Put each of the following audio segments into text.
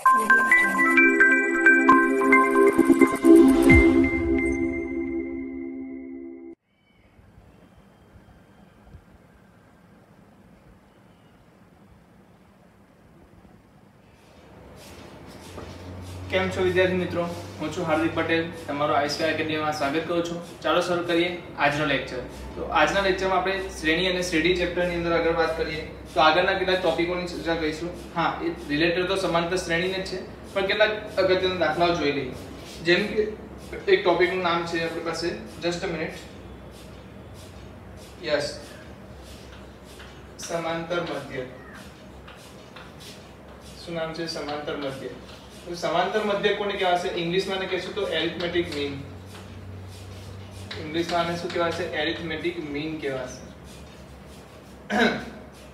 કેમ છો વિદ્યાર્થી મિત્રો, હું છું હાર્દિક પટેલ, તમારો આઈસ્કા એકેડમીમાં સ્વાગત કરું છું। ચાલો શરૂ કરીએ આજનો લેક્ચર। તો આજના લેક્ચરમાં આપણે શ્રેણી અને શ્રેણી ચેપ્ટરની અંદર આગળ વાત કરીએ તો આગળના કેટલાક ટોપિકોની ચર્ચા કરીશું। હા, એ રિલેટેડ તો સમાંતર શ્રેણીને જ છે, પણ કેટલાક અગત્યના દાખલાઓ જોઈ લઈએ। જેમ કે એક ટોપિકનું નામ છે આપણી પાસે, જસ્ટ અ મિનિટ, યસ, સમાંતર મધ્યક। શું નામ છે? સમાંતર મધ્યક। तो समांतर मध्यक कोने કહેવાશે? इंग्लिश में કહેશું तो एरिथमेटिक मीन। इंग्लिश में आने શું કહેવાશે? एरिथमेटिक मीन કહેવાશે।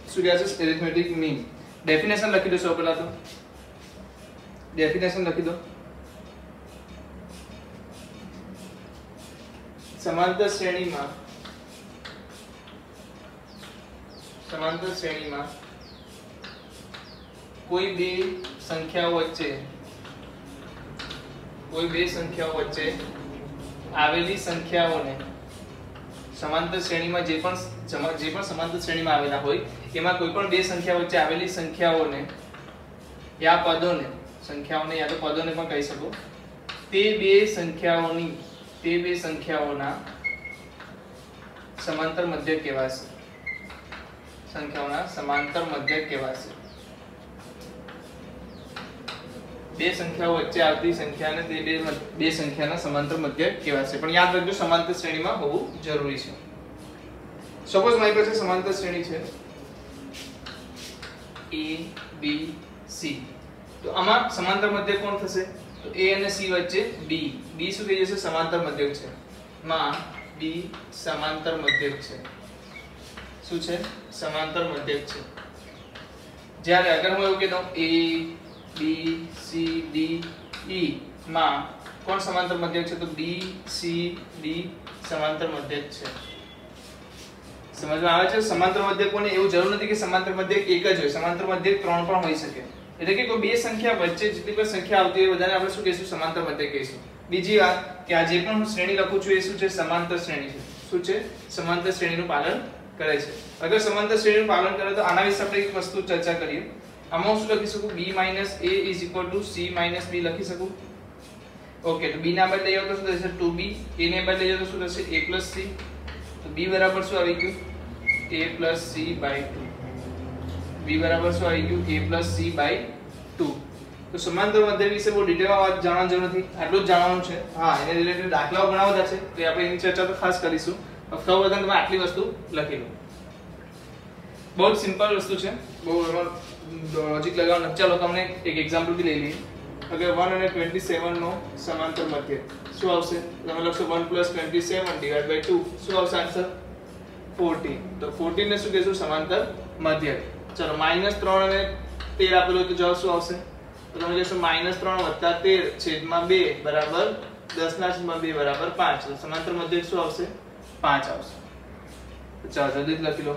શું કહેવાશે? Arithmetic mean. डेफिनेशन લખી દો। સૌ પહેલા તો डेफिनेशन લખી દો। समांतर श्रेणीમાં कोई બે સંખ્યાઓ વચ્ચે આવેલી સંખ્યાઓને સમાંતર શ્રેણીમાં જે પણ સમાંતર શ્રેણીમાં આવેલા હોય એમાં કોઈ પણ બે સંખ્યા વચ્ચે આવેલી સંખ્યાઓને યા પદોને, સંખ્યાઓને યા તો પદોને પણ કહી શકો, તે બે સંખ્યાઓના સમાંતર મધ્યક કહેવાશે। સંખ્યાઓના સમાંતર મધ્યક કહેવાશે। બે સંખ્યાઓ વચ્ચે આવતી સંખ્યાને તે બે સંખ્યાના સમાંતર મધ્યક કહેવાશે। પણ યાદ રાખજો, સમાંતર શ્રેણીમાં હોવું જરૂરી છે। સપોઝ મારી પાસે સમાંતર શ્રેણી છે A B C, તો આમાં સમાંતર મધ્યક કોણ થશે? તો A અને C વચ્ચે B શું થઈ જશે? સમાંતર મધ્યક છે। માં B સમાંતર મધ્યક છે। શું છે? સમાંતર મધ્યક છે। જ્યારે અગર હું એવું કહી દઉં A B C D E માં કોણ સમાંતર મધ્યક છે? તો B C D સમાંતર મધ્યક છે। સમજમાં આવે છે? સમાંતર મધ્યક કોને? એવું જરૂર નથી કે સમાંતર મધ્યક એક જ હોય, સમાંતર મધ્યક ત્રણ પણ હોઈ શકે। એટલે કે કોઈ બે સંખ્યા વચ્ચે જેટલી પણ સંખ્યા આવતી હોય બધાને આપણે શું કહીશું? સમાંતર મધ્યક કહીશું। બીજી વાત કે આ જે પણ હું શ્રેણી લખું છું એ શું છે? સમાંતર શ્રેણી છે। શું છે? સમાંતર શ્રેણીનું પાલન કરે છે। અગર સમાંતર શ્રેણીનું પાલન કરે તો આના વિશે આપણે એક વસ્તુ ચર્ચા કરીએ। આમાં હું શું લખી શકું? b - a = c - b લખી શકું। ઓકે, તો b ના બદલે લઈ આવો તો શું થશે? 2b, a ને બદલે લઈ આવો તો શું થશે? a + c। તો b બરાબર શું આવી ગયું? a + c/2। b બરાબર શું આવી ગયું? a + c/2। તો સમાંતર મધ્યક વિશે બહુ ડિટેલમાં વાત જાણવાની જરૂર નથી, આટલું જ જાણવાનું છે। હા, એને રિલેટેડ દાખલાઓ ઘણા બધા છે તો આપણે એની ચર્ચા તો ખાસ કરીશું। સૌપ્રથમ તમે આટલી વસ્તુ લખી લો। બહુ જ સિમ્પલ વસ્તુ છે, બહુ એમાં લોજિક લગાવવાનું। ચાલો તમને એક એક્ઝામ્પલ બી લઈ લઈએ। અગર 1 અને 27 નો સમાંતર મધ્યક શું આવશે? તમે લખશો 1 + 27 / 2 શું આવશે આન્સર? 14। તો 14 ને શું કહેશું? સમાંતર મધ્યક। ચલો -3 અને 13 આપેલું હોય તો જવાબ શું આવશે? તો તમે લખશો -3 + 13/2 બરાબર 10/2 બરાબર 5। તો સમાંતર મધ્યક શું આવશે? 5 આવશે। તો ચાલો જલ્દી લખી લો।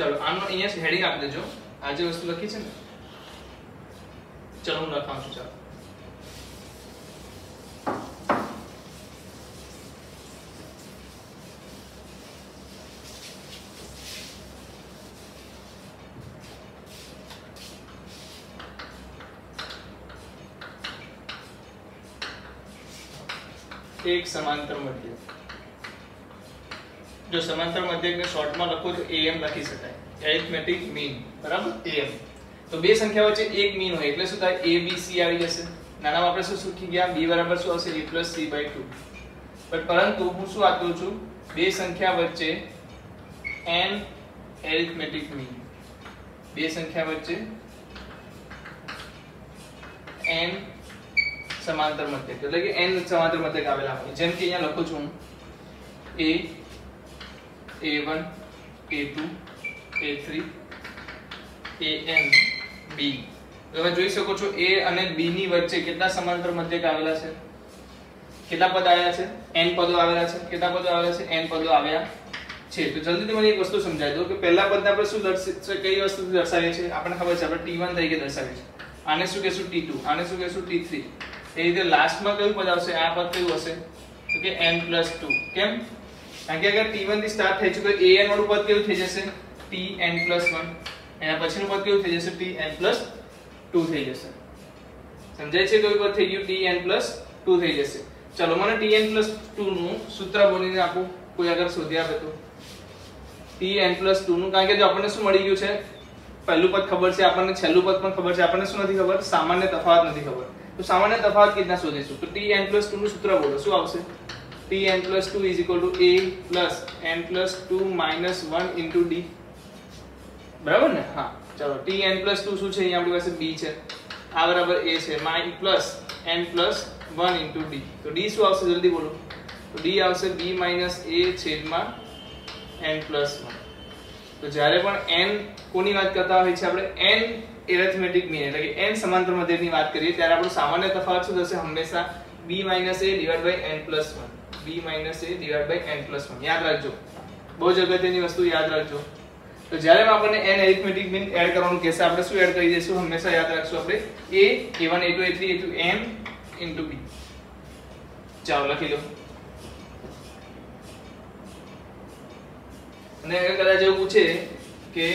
चलो આનો અહીંયા હેડિંગ આપી દેજો। આ જે વસ્તુ લખી છે ને, ચલો હું લખાવું છું। ચાલો एक समांतर मध्यक। जो समांतर मध्यक ने शॉर्ट में लखो तो AM लखी शकाय, एरिथमेटिक मीन बराबर AM। तो બે સંખ્યા વચ્ચે એક મીન હોય એટલે શું થાય? A B C આવી જશે। નાનામાં આપણે શું શીખી ગયા? B બરાબર શું આવશે? A + c/2। પણ પરંતુ હું શું વાત કરું છું? બે સંખ્યા વચ્ચે n એરિથમેટિક મીન, બે સંખ્યા વચ્ચે n સમાંતર મધ્યક એટલે કે n સમાંતર મધ્યક આવેલા હોય. જેમ કે અહીંયા લખું છું a a1 a2 a3 an b. તમે જોઈ શકો છો a અને b ની વચ્ચે કેટલા સમાંતર મધ્યક આવેલા છે? કેટલા પદ આવ્યા છે? n પદો આવેલા છે. કેટલા પદો આવેલા છે? n પદો આવ્યા છે. તો જલ્દીથી મને એક વસ્તુ સમજાવી દો કે પહેલા પદને આપણે શું કઈ વસ્તુ દર્શાવીએ છીએ? આપણને ખબર છે આપણે t1 તરીકે દર્શાવીએ છીએ. આને શું કહેશું? t2. આને શું કહેશું? t3. એ રીતે લાસ્ટમાં કયું પદ આવશે? આ પદ કયું હશે? તો કે n+2. કેમ? કારણ કે અગર t1 થી સ્ટાર્ટ થઈ છે તો an વાળું પદ કેવું થઈ જશે? tn+1. એના પછીનું પદ કેવું થઈ જશે? tn+2 થઈ જશે. સમજાય છે? કોઈ પદ થઈ ગયું tn+2 થઈ જશે. ચલો મને tn+2 નું સૂત્ર બોલીને આપો. કોઈ અગર શોધી આપે તો tn+2 નું. કારણ કે જો આપણને શું મળી ગયું છે? પહેલું પદ ખબર છે આપણને, છેલ્લું પદ પણ ખબર છે. આપણને શું નથી ખબર? સામાન્ય તફાવત નથી ખબર. તો સામાન્ય તફાવત કેવી રીતના શોધીશું? તો tn+2 નું સૂત્ર બોલો. શું આવશે? tn+2 = a n+2 - 1 * d. બરાબર ને? હા. ચલો tn+2 શું છે? અહીંયા આપણી પાસે b છે, આ બરાબર a છે, n+1 * d. તો d શું આવશે? જલ્દી બોલો. તો d આવશે b - a/n+1. તો જ્યારે પણ n કોની વાત કરતા હોય છે આપણે? n એરિથમેટિક મીન એટલે કે n સમાંતર મધ્યકની વાત કરીએ ત્યારે આપણો સામાન્ય તફાવત શું થશે? હંમેશા b - a/n+1. b - a/n+1. યાદ રાખજો, બહુ જ અગત્યની વસ્તુ યાદ રાખજો. તો જ્યારે આપણને n એરિથમેટિક મીન એડ કરવાનું કહેશે આપણે શું એડ કરી દઈશું? હંમેશા યાદ રાખશું આપણે a a1 a2 a3 a2 n * b. ચાલો લખી લો. અને કદાચ એવું પૂછે કે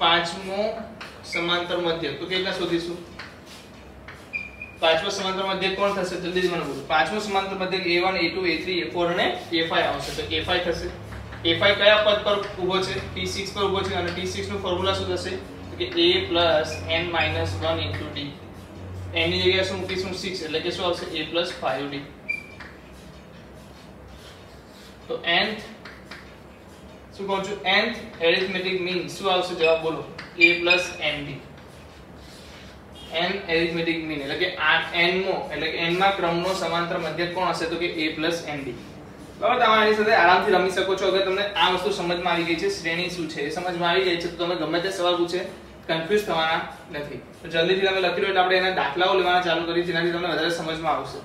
પાંચમો સમાંતર મધ્યક તો કેવી રીતના શોધીશું? પાંચમો સમાંતર મધ્યક કોણ થશે? જલ્દી મને બોલો. પાંચમો સમાંતર મધ્યક a1 a2 a3 a4 અને a5 આવશે. તો a5 થશે. a5 કયા પદ પર ઊભો છે? t6 પર ઊભો છે. અને t6 નું ફોર્મ્યુલા શું થશે? તો કે a + n - 1 * d. n ની જગ્યાએ શું મૂકીશું? 6. એટલે કે શું આવશે? a + 5d. તો nth શું કહું છું? nth એરિથમેટિક મીન શું આવશે? જવાબ બોલો. a + nd. n arithmetic mean એટલે કે n મો એટલે કે n માં ક્રમનો સમાંતર મધ્યક કોણ હશે? તો કે a + nd. બરાબર? તમે આની સાથે આરામથી રમી શકો છો. અગર તમને આ વસ્તુ સમજમાં આવી ગઈ છે, શ્રેણી શું છે એ સમજમાં આવી જાય છે, તો તમે ગમે તે સવાલ પૂછે કન્ફ્યુઝ થવાના નથી. તો જલ્દીથી તમે લખી લો એટલે આપણે એના દાખલાઓ લેવાના ચાલુ કરીએ જેનાથી તમને વધારે સમજમાં આવશે.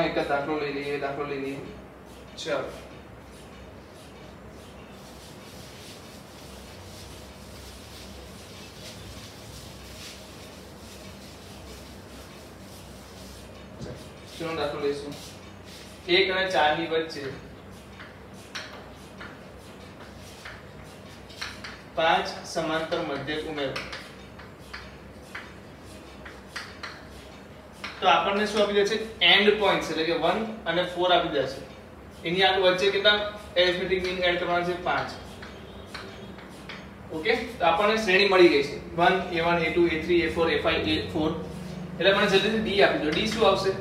એક દાખલો લઈ લઈએ. ચાલો શું દાખલો લઈશું? 1 અને 4 ની વચ્ચે 5 સમાંતર મધ્યક ઉમેરો. તો આપણને શું આપી દે છે? એન્ડ પોઈન્ટ્સ એટલે કે 1 અને 4 આપી દે છે. એની આગળ વચ્ચે કેટલા એરિથમેટિક મીન એડ કરવાના છે? 5. ઓકે? તો આપણને શ્રેણી મળી ગઈ છે 1 a1 a2 a3 a4 a5 a4. એટલે મને જલ્દીથી d આપી દો. d શું આવશે?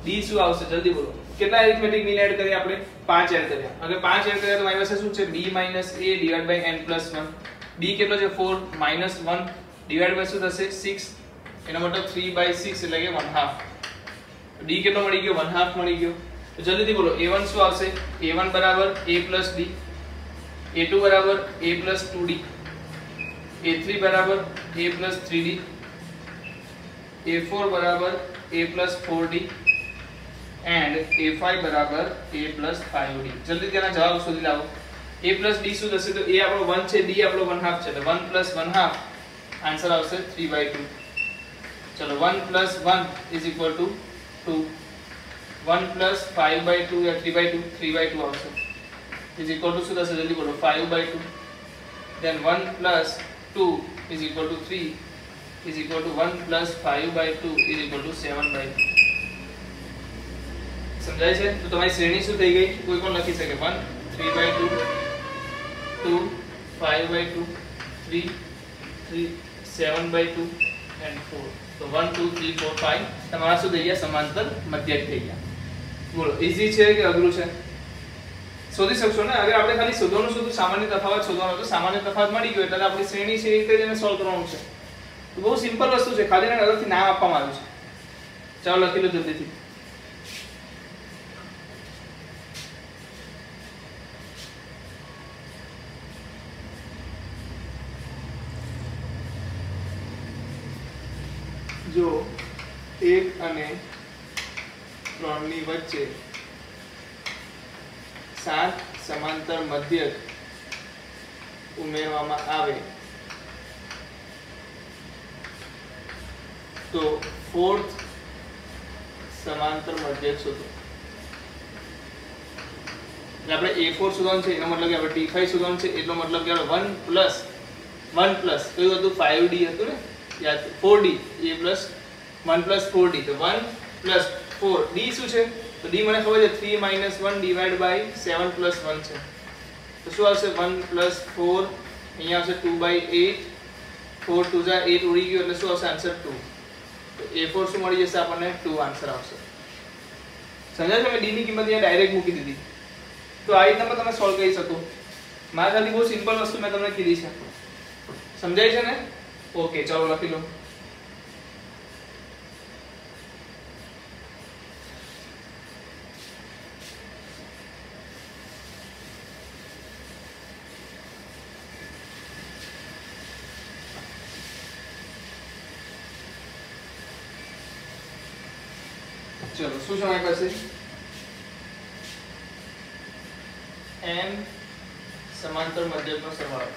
d શું આવશે? જલ્દી બોલો. કેટલા એરિથમેટિક મીન એડ કર્યા આપણે? 5 એડ કર્યા. અગર 5 એડ કર્યા તો મારી પાસે શું છે? b - a/n+1. b કેટલો છે? 4 - 1 ડિવાઇડ બાય શું થશે? 6. એનો મતલબ 3/6 એટલે કે 1/2. d કેટલો મળી ગયો? 1/2 મળી ગયો. તો જલ્દીથી બોલો. a1 શું આવશે? a1 = a + d. a2 = a + 2d. a3 = a + 3d. a4 = a + 4d. and a5 = a + 5d. જલ્દી તેના જવાબ શોધી લાવો. a + d શું થશે? તો a આપણો 1 છે, d આપણો 1/2 છે. એટલે 1 + 1/2 આન્સર આવશે 3/2. ચલો 1 + 1 = 2. 1 + 5/2 या 3/2 3/2 આવશે. is equal to શું થશે? જલ્દી બોલો. 5/2. then 1 + 2 = 3 is equal to 1 + 5/2 is equal to 7/2. સમજાય છે? તો તમારી શ્રેણી શું થઈ ગઈ? કોઈ પણ લખી શકે. 1 3/2 2 5/2 3 3 7/2 and 4. તો 1 2 3 4 5 તમારા શું થઈ ગયા? સમાંતર મધ્યક થઈ ગયા. બોલો ઈઝી છે કે અઘરું છે? શોધી શકશો ને? અગર આપણે ખાલી શોધવાનું સામાન્ય તફાવત શોધવાનો તો સામાન્ય તફાવત મળી ગયો એટલે આપણી શ્રેણી છે એ રીતે જ એને સોલ્વ કરવાનું છે. તો બહુ સિમ્પલ વસ્તુ છે, ખાલી એને અલગથી નામ આપવામાં આવ્યું છે. ચાલો લખી લો જલ્દીથી. જો 1 અને 3 ની વચ્ચે 7 સમાંતર મધ્યક ઉમેરવામાં આવે તો ફોર્થ સમાંતર મધ્યક શોધો. એટલે આપણે A4 શોધવાનું છે એનો મતલબ કે આપણે D5 શોધવાનું છે, એટલો મતલબ કે આપણે 1 પ્લસ કયું હતું 5D હતું ને, યાદ 4D, A plus 1 plus 4D, તો 1 પ્લસ 4 D શું છે? તો D મને ખબર છે 3 માઇનસ 1 ડિવાઇડ બાય 7 પ્લસ 1 છે, તો શું આવશે 1 પ્લસ 4, અહીંયા આવશે 2 બાય 8, 4 2 જા 8 ઉડી ગયો એટલે શું આવશે આન્સર 2. તો A4 શું મળી જશે આપણને 2 આન્સર આવશે. સમજાય છે? મેં D ની કિંમત અહીંયા ડાયરેક્ટ મૂકી દીધી. તો આ રીતના પણ તમે સોલ્વ કરી શકો. મારા ખાલી બહુ સિમ્પલ વસ્તુ મેં તમને કીધી છે. સમજાય છે ને? ઓકે, ચાલો લખી લો. चलो શું છે મારી પાસે n સમાંતર મધ્યકનો સરવાળો.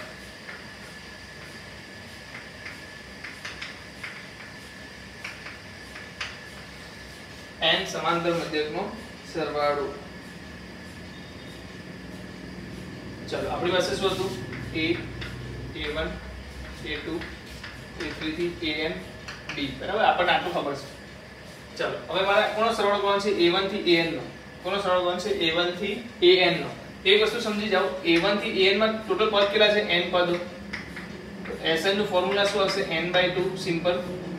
n સમાંતર મધ્યકનો સરવાળો. ચલો આપણી પાસે શું હતું? a a1 a2 a3 થી an b, બરાબર? આપણને આટલું ખબર છે. चलो હવે મારે કોનો સરવાળો કોણ છે? a1 થી an નો. કોનો સરવાળો કોણ છે? a1 થી an નો. એક વસ્તુ સમજી જાઓ, a1 થી an માં ટોટલ પદ કેટલા છે? n પદો. તો Sn નું ફોર્મ્યુલા શું હશે? n/2 simple.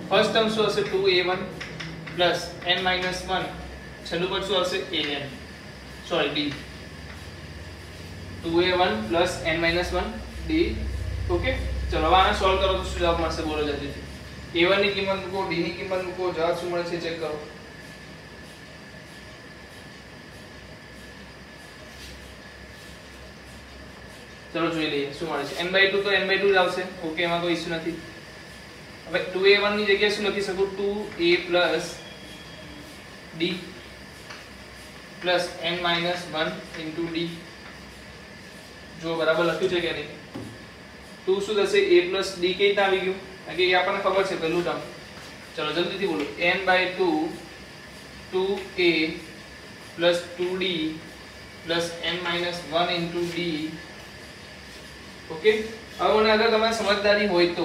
ફર્સ્ટ ટર્મ શું હશે? 2a1 પ્લસ n - 1, છેલ્લું પદ શું હશે? an, sorry d. 2a1 plus n - 1 d. Okay, ચલો હવે આને સોલ્વ કરો તો શું જવાબ મળશે? બોલો જલ્દીથી. a1 ની કિંમત મૂકો, d ની કિંમત મૂકો, જવાબ શું મળે છે ચેક કરો. ચલો જોઈ લઈએ શું મળે છે. n/2 તો n/2 જ આવશે. ઓકે, એમાં કોઈ ઇશ્યુ નથી. હવે 2a1 ની જગ્યાએ શું લખી શકું? 2a plus d plus n - 1 into d. જો બરાબર લખ્યું છે કે નહીં? 2 શું થશે? a પ્લસ d કઈ રીતે આવી ગયું? કારણ કે એ આપણને ખબર છે પહેલું ટર્મ. ચલો જલ્દીથી બોલો. n/2 2a plus 2d plus n - 1 into d. Okay, હવે મને અગર તમારે સમજદારી હોય તો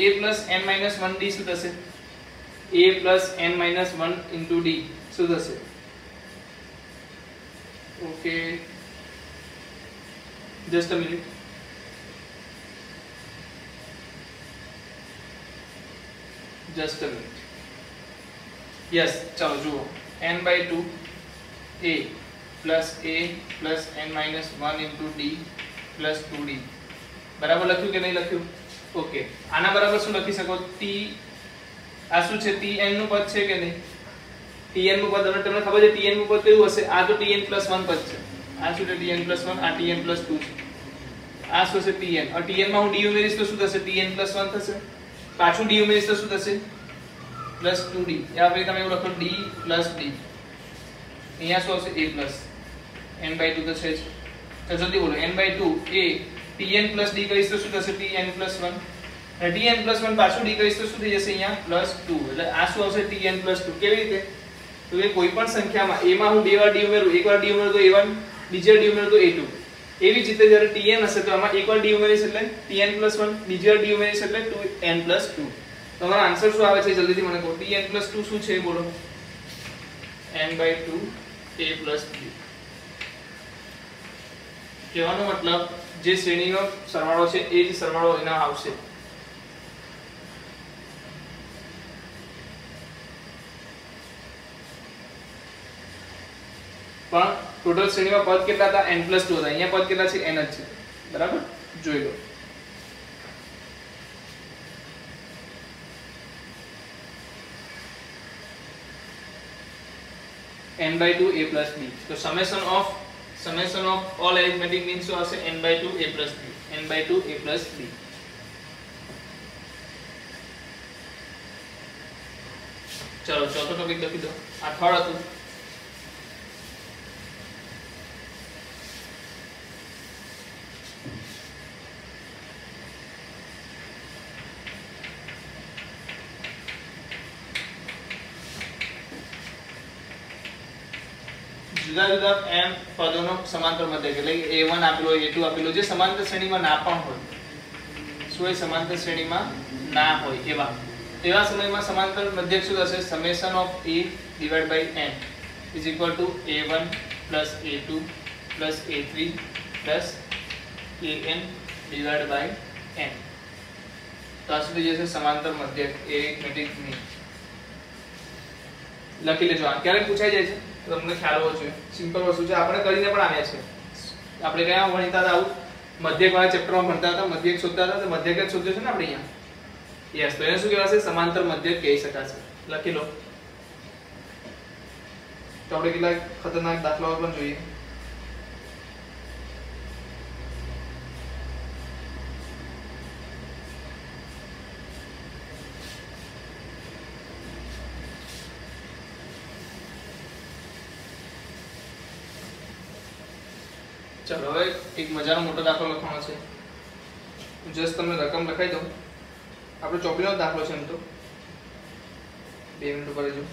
a પ્લસ n - 1d શું થશે? a plus n - 1 into d શું થશે? Okay, just a minute. Just a minute. Yes, चलो जुओ. n/2 a plus n - 1 into d plus 2d. બરાબર લખ્યું કે નહીં લખ્યું? ઓકે, આના બરાબર શું લખી શકો? t આ શું છે? tn નું પદ છે કે નહીં? tn નું પદ તમને ખબર છે tn નું પદ કેવું હશે? આ તો tn + 1 પદ છે. આ શું છે? tn + 1, આ tn + 2 છે. આ શું છે? tn. और tn માં હું d ઉમેરીશ તો શું થશે? tn + 1 થશે. પાછું d ઉમેરીશ તો શું થશે? +2d. યા પછી તમે એવું લખો d + d. અહીંયા શું આવશે? a પ્લસ n/2 તો છે જ. તો જલ્દી બોલો. n/2 a tn + d કરીશ તો શું થશે? tn + 1. અને tn + 1 પાછું d કરીશ તો શું થઈ જશે? અહીંયા +2. એટલે આ શું આવશે? tn + 2. કેવી રીતે? તો એ કોઈ પણ સંખ્યામાં a માં હું બે વાર d ઉમેરું, એકવાર d ઉમેરું તો a1, બીજી વાર d ઉમેરું તો a2. એવી જ રીતે જ્યારે tn હશે તો આમાં એકવાર d ઉમેરીશ એટલે tn + 1, બીજી વાર d ઉમેરીશ એટલે 2n + 2. તમારો આન્સર શું આવે છે જલ્દીથી મને કહો. tn + 2 શું છે બોલો? n/2 a + b. કહેવાનો મતલબ જે શ્રેણીનો સરવાળો છે એ જ સરવાળો એના આવશે. પણ ટોટલ શ્રેણીમાં પદ કેટલા હતા? n + 2 હતા. અહીંયા પદ કેટલા છે? n જ છે. બરાબર, જોઈ લો. n/2 a plus b. તો summation of all arithmetic means શું આવશે n/2 a plus b, n/2 a plus b. ચલો ચોથો ટોપિક લખી દો. આ થર્ડ હતું. જુદા જુદા m પદોનો સમાંતર મધ્યક એટલે a1 આપેલો હોય, a2 આપેલો, જે સમાંતર શ્રેણીમાં ના પણ હોય, શું એ સમાંતર શ્રેણીમાં ના હોય એવા સમયમાં સમાંતર મધ્યક શું થશે? Summation of a divide by n is equal to a1 plus a2 plus a3 plus an divide by n. તો આ સુધી જે છે સમાંતર મધ્યક એરિથમેટિક મીન લખી લેજો. આ ક્યારેક પૂછાઈ જાય છે તો તમને ખ્યાલ હોવો જોઈએ. સિમ્પલ વસ્તુ છે, આપણે કરીને પણ આવ્યા છે. આપણે કયા ભણતા હતા? આવું મધ્યક વાળા ચેપ્ટરમાં ભણતા હતા, મધ્યક શોધતા હતા, તો મધ્યક જ શોધ્યો છે ને આપણે અહીંયા. યસ, તો એને શું કહેવાશે? સમાંતર મધ્યક કહી શકાશે. લખી લો. તો આપણે કેટલાક ખતરનાક દાખલાઓ પણ જોઈએ. ચલો હવે એક મજાનો મોટો દાખલો લખવાનો છે. જસ્ટ તમને રકમ લખાઈ દઉં. આપણે ચોપડીનો દાખલો છે એમ તો. 2 મિનિટ ઉપર રહેજો.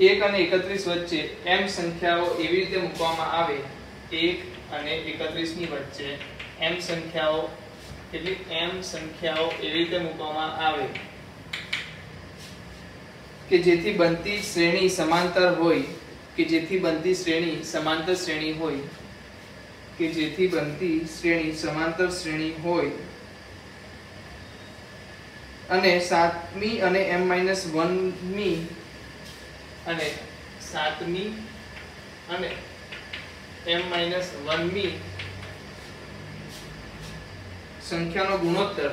એક અને 31 વચ્ચે m સંખ્યાઓ એવી રીતે મૂકવામાં આવે, 1 અને 31 ની વચ્ચે m સંખ્યાઓ એટલે m સંખ્યાઓ એવી રીતે મૂકવામાં આવે કે જેથી બનતી શ્રેણી સમાંતર હોય, કે જેથી બનતી શ્રેણી સમાંતર શ્રેણી હોય, કે જેથી બનતી શ્રેણી સમાંતર શ્રેણી હોય અને 7મી અને m-1મી અને 7મી અને m-1મી સંખ્યાનો ગુણોત્તર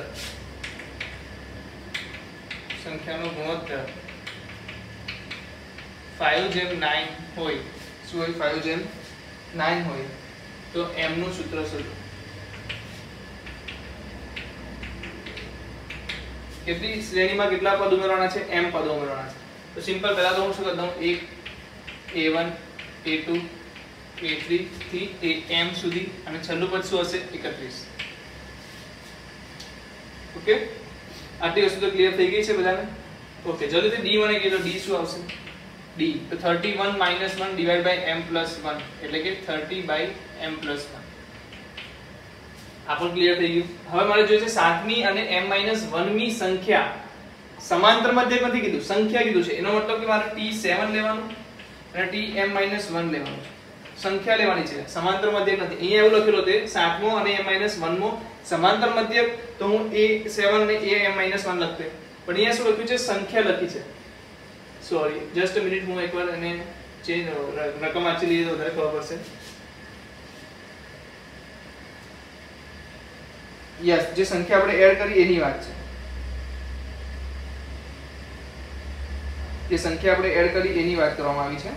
5/9 હોય. શું હોય? 5/9 હોય તો m નું સૂત્ર શોધો. કેટલી શ્રેણીમાં કેટલા પદ ઉમેરવાના છે? m પદો ઉમેરવાના છે. તો સિમ્પલ પહેલા તો હું શું કરી દઉં, 1 a1 a2 a3 થી am સુધી અને છેલ્લું પદ શું હશે? 31. ઓકે, આટલી વસ્તુ તો ક્લિયર થઈ ગઈ છે બધાને? ઓકે, જલ્દીથી d મને કહેજો. d શું આવશે? d તો 31 - 1 ડિવાઇડ બાય m+1 એટલે કે 30/m+1. આ પણ ક્લિયર થઈ ગયું. હવે મારે જોઈએ છે 7મી અને m-1મી સંખ્યા સમાંતર મધ્યક નથી કીધું, સંખ્યા કીધું છે. એનો મતલબ કે મારે t7 લેવાનું અને tm-1 લેવાનું છે. સંખ્યા લેવાની છે, સમાંતર મધ્યક નથી. અહીંયા એવું લખેલું છે 7મો અને m-1મો સમાંતર મધ્યક, તો હું a7 અને am-1 લખતે, પણ અહીંયા શું લખ્યું છે? સંખ્યા લખી છે. સોરી, જસ્ટ અ મિનિટ, હું એકવાર એને ચેન્જ રકમ વાંચી લઈએ તો વધારે ખબર પડશે. યસ, જે સંખ્યા આપણે એડ કરી એની વાત છે. જે સંખ્યા આપણે એડ કરી એની વાત કરવામાં આવી છે.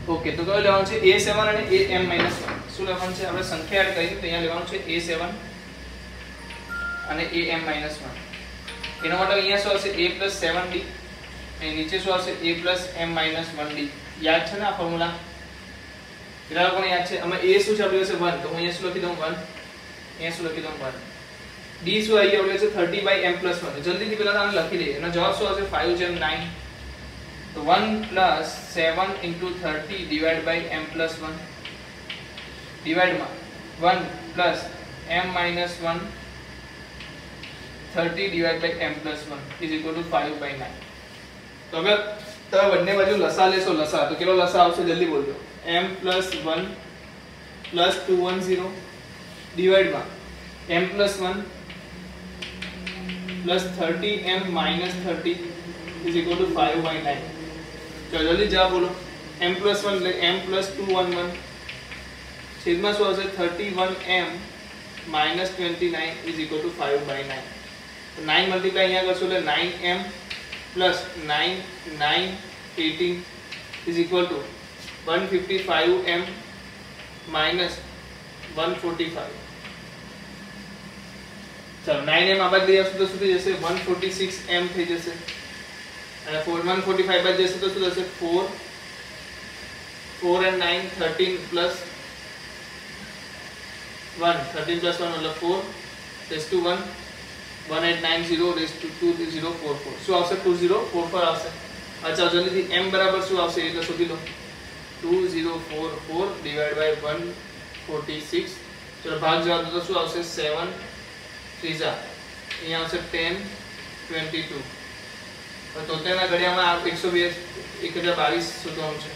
ઓકે, તો કયો લેવાનું છે? a7 અને am-1. શું લેવાનું છે? આપણે સંખ્યા એડ કરી તો અહીંયા લેવાનું છે a7 અને am-1. એનો મતલબ અહીંયા શું આવશે? a+7d અને નીચે શું આવશે? a+m-1d. યાદ છે ને આ ફોર્મ્યુલા? કેટલા લોકોને યાદ છે? આમાં a શું છે? આપણી પાસે 1, તો હું અહીંયા શું લખી દઉં? 1. અહીંયા શું લખી દઉં? 1. d શું આવી ગયું છે 30/m+1 જલ્દીથી પહેલા આને લખી લઈએ એનો જવાબ શું આવશે 5/9 તો 1 + 7 * 30 / m+1 ડિવાઇડ માં 1 + m-1 30 / m+1 = 5/9 તો હવે તમે બંને બાજુ લસા લેશો લસા તો કેટલો લસા આવશે જલ્દી બોલજો m+1 + 210 ડિવાઇડ માં m+1 + 30m-30 = 5/9 ચલો જલ્દી જવાબ બોલો m+1 એટલે m+211 છેદમાં શું આવશે 31m-29 = 5/9 તો 9 મલ્ટીપ્લાય અહીંયા કરશો એટલે 9m + 9 9 18 = 155m - 145 ચલો 9m આ બાદ લઈ આવશો તો શું થઈ જશે 146m થઈ જશે અને 145 બાદ જશે તો શું થશે 4 and 9 13 + 1 13 + 1 मतलब 4 raised to 1 1890 raised to 2044 શું આવશે 2044 આવશે અચ્છા જલ્દીથી m બરાબર શું આવશે એટલે શોધી લો 2044 / 146 ચલો ભાગ જવાબ તો શું આવશે 7 ત્રીજા અહીંયા આવશે 10 22 તો તેના ઘડિયામાં 1022 શોધવાનું છે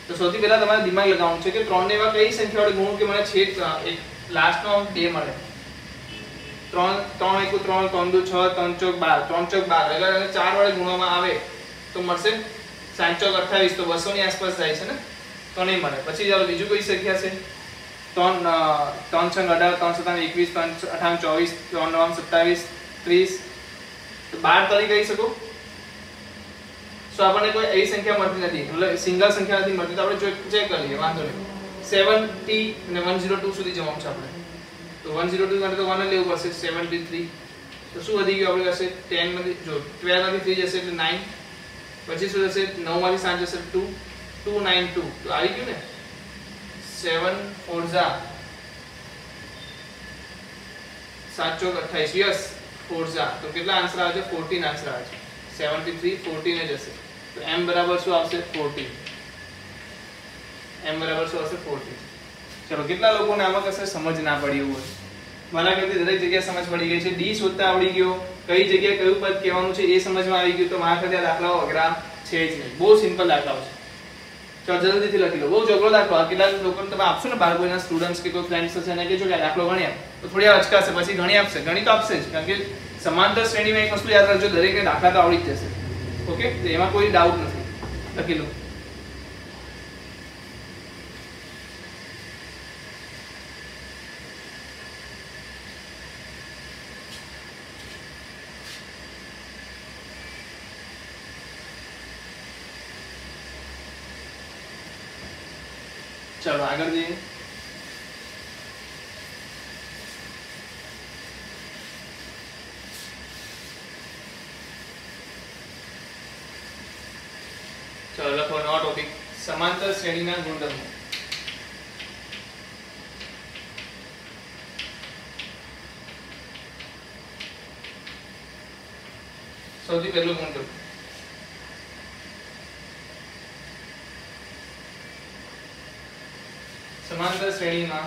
તો સૌથી પહેલા તમારે દિમાગ લગાવવાનું છે કે 3 ને એવા કઈ સંખ્યા વડે ગુણો કે મને છેદ એક લાસ્ટનો 2 મળે 3 1 3 3 2 6 3 ચોક 12 3 ચોક 12 અગર એને 4 વડે ગુણવામાં આવે તો મળશે 7 ચોક 28 તો 200 ની આસપાસ જાય છે ને તો નહીં મળે પછી ચાલો બીજું કઈ સંખ્યા છે 3 3 6 18 3 7 21 3 18 24 3 9 27 30 તો 12 તરી કહી શકો સો આપણને કોઈ એવી સંખ્યા મળતી નથી એટલે સિંગલ સંખ્યા નથી મળતી તો આપણે ચેક કરી લઈએ વાંધો નહીં 70 અને 102 સુધી જવાનું છે આપણે તો 102 માટે તો 1 લેવું પડશે 73 તો શું વધી ગયું આપણી પાસે 10 માંથી જો 12 માંથી 3 જશે એટલે 9 પછી શું થશે 9 માંથી 7 જશે 2 292 તો આવી ગયું ને 7 4 જા 7 ચોક 28 યસ 4 જા તો કેટલા આન્સર આવે છે 14 આન્સર આવે છે 73 14 જ હશે તો m બરાબર શું આવશે 14 m બરાબર શું આવશે 14 ચલો કેટલા લોકોને આમાં કશે સમજ ના પડી હોય મારા કરતી દરેક જગ્યાએ સમજ પડી ગઈ છે d શોધતા આવડી ગયો કઈ જગ્યાએ કયું પદ કહેવાનું છે એ સમજમાં આવી ગયું તો મારા કરતી આ દાખલાઓ અઘરા છે જ નહીં બહુ સિમ્પલ દાખલાઓ છે ચલો જલ્દીથી લખી લો બહુ જગલો દાખલો આ કેટલા લોકોને તમે આપશો ને બાર કોઈના સ્ટુડન્ટ્સ કે કોઈ ફ્રેન્ડ્સ હશે એને કહેજો કે દાખલો ગણી આપ તો થોડી અચકાશે પછી ગણી આપશે ગણી તો આપશે જ કારણ કે સમાંતર શ્રેણીમાં એક વસ્તુ યાદ રાખજો દરેકને દાખલા તો આવડી જ જશે ઓકે તો એમાં કોઈ ડાઉટ નથી લખી લો चलो આગળ જઈએ चलो લખો નવો ટોપિક સમાંતર શ્રેણીના ગુણધર્મો સૌથી પહેલું ગુણધર્મ समांतर श्रेणी में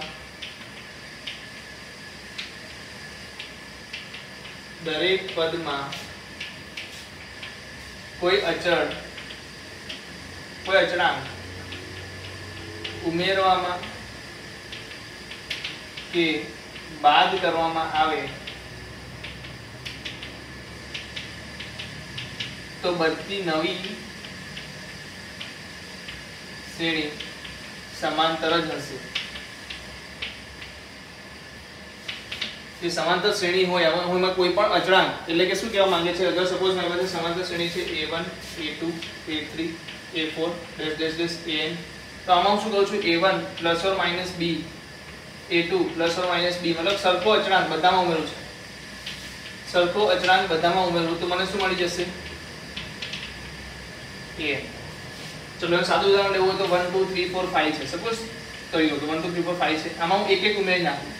दरेक पद में कोई अचळांक उमेरवामां के बाद करवामां आवे तो बधती नवी श्रेणी समांतर ज हशे જે समांतर श्रेणी होय एमां कोई पण अचळांक એટલે કે શું કહેવા માંગે છે અગર સપોઝ મારી પાસે समांतर श्रेणी છે a1 a2 a3 a4 dash dash dash an તો આમાં હું શું કહું છું a1 plus or minus b a2 plus or minus b मतलब સરખો અચળાંક બધામાં ઉમેરું છે સરખો અચળાંક બધામાં ઉમેરું તો મને શું મળી જશે a चलो सादું ઉદાહરણ લેવું હોય તો 1 2 3 4 5 છે સપોઝ કહ્યું કે 1 2 3 4 5 છે આમાં હું એક એક ઉમેરી નાખું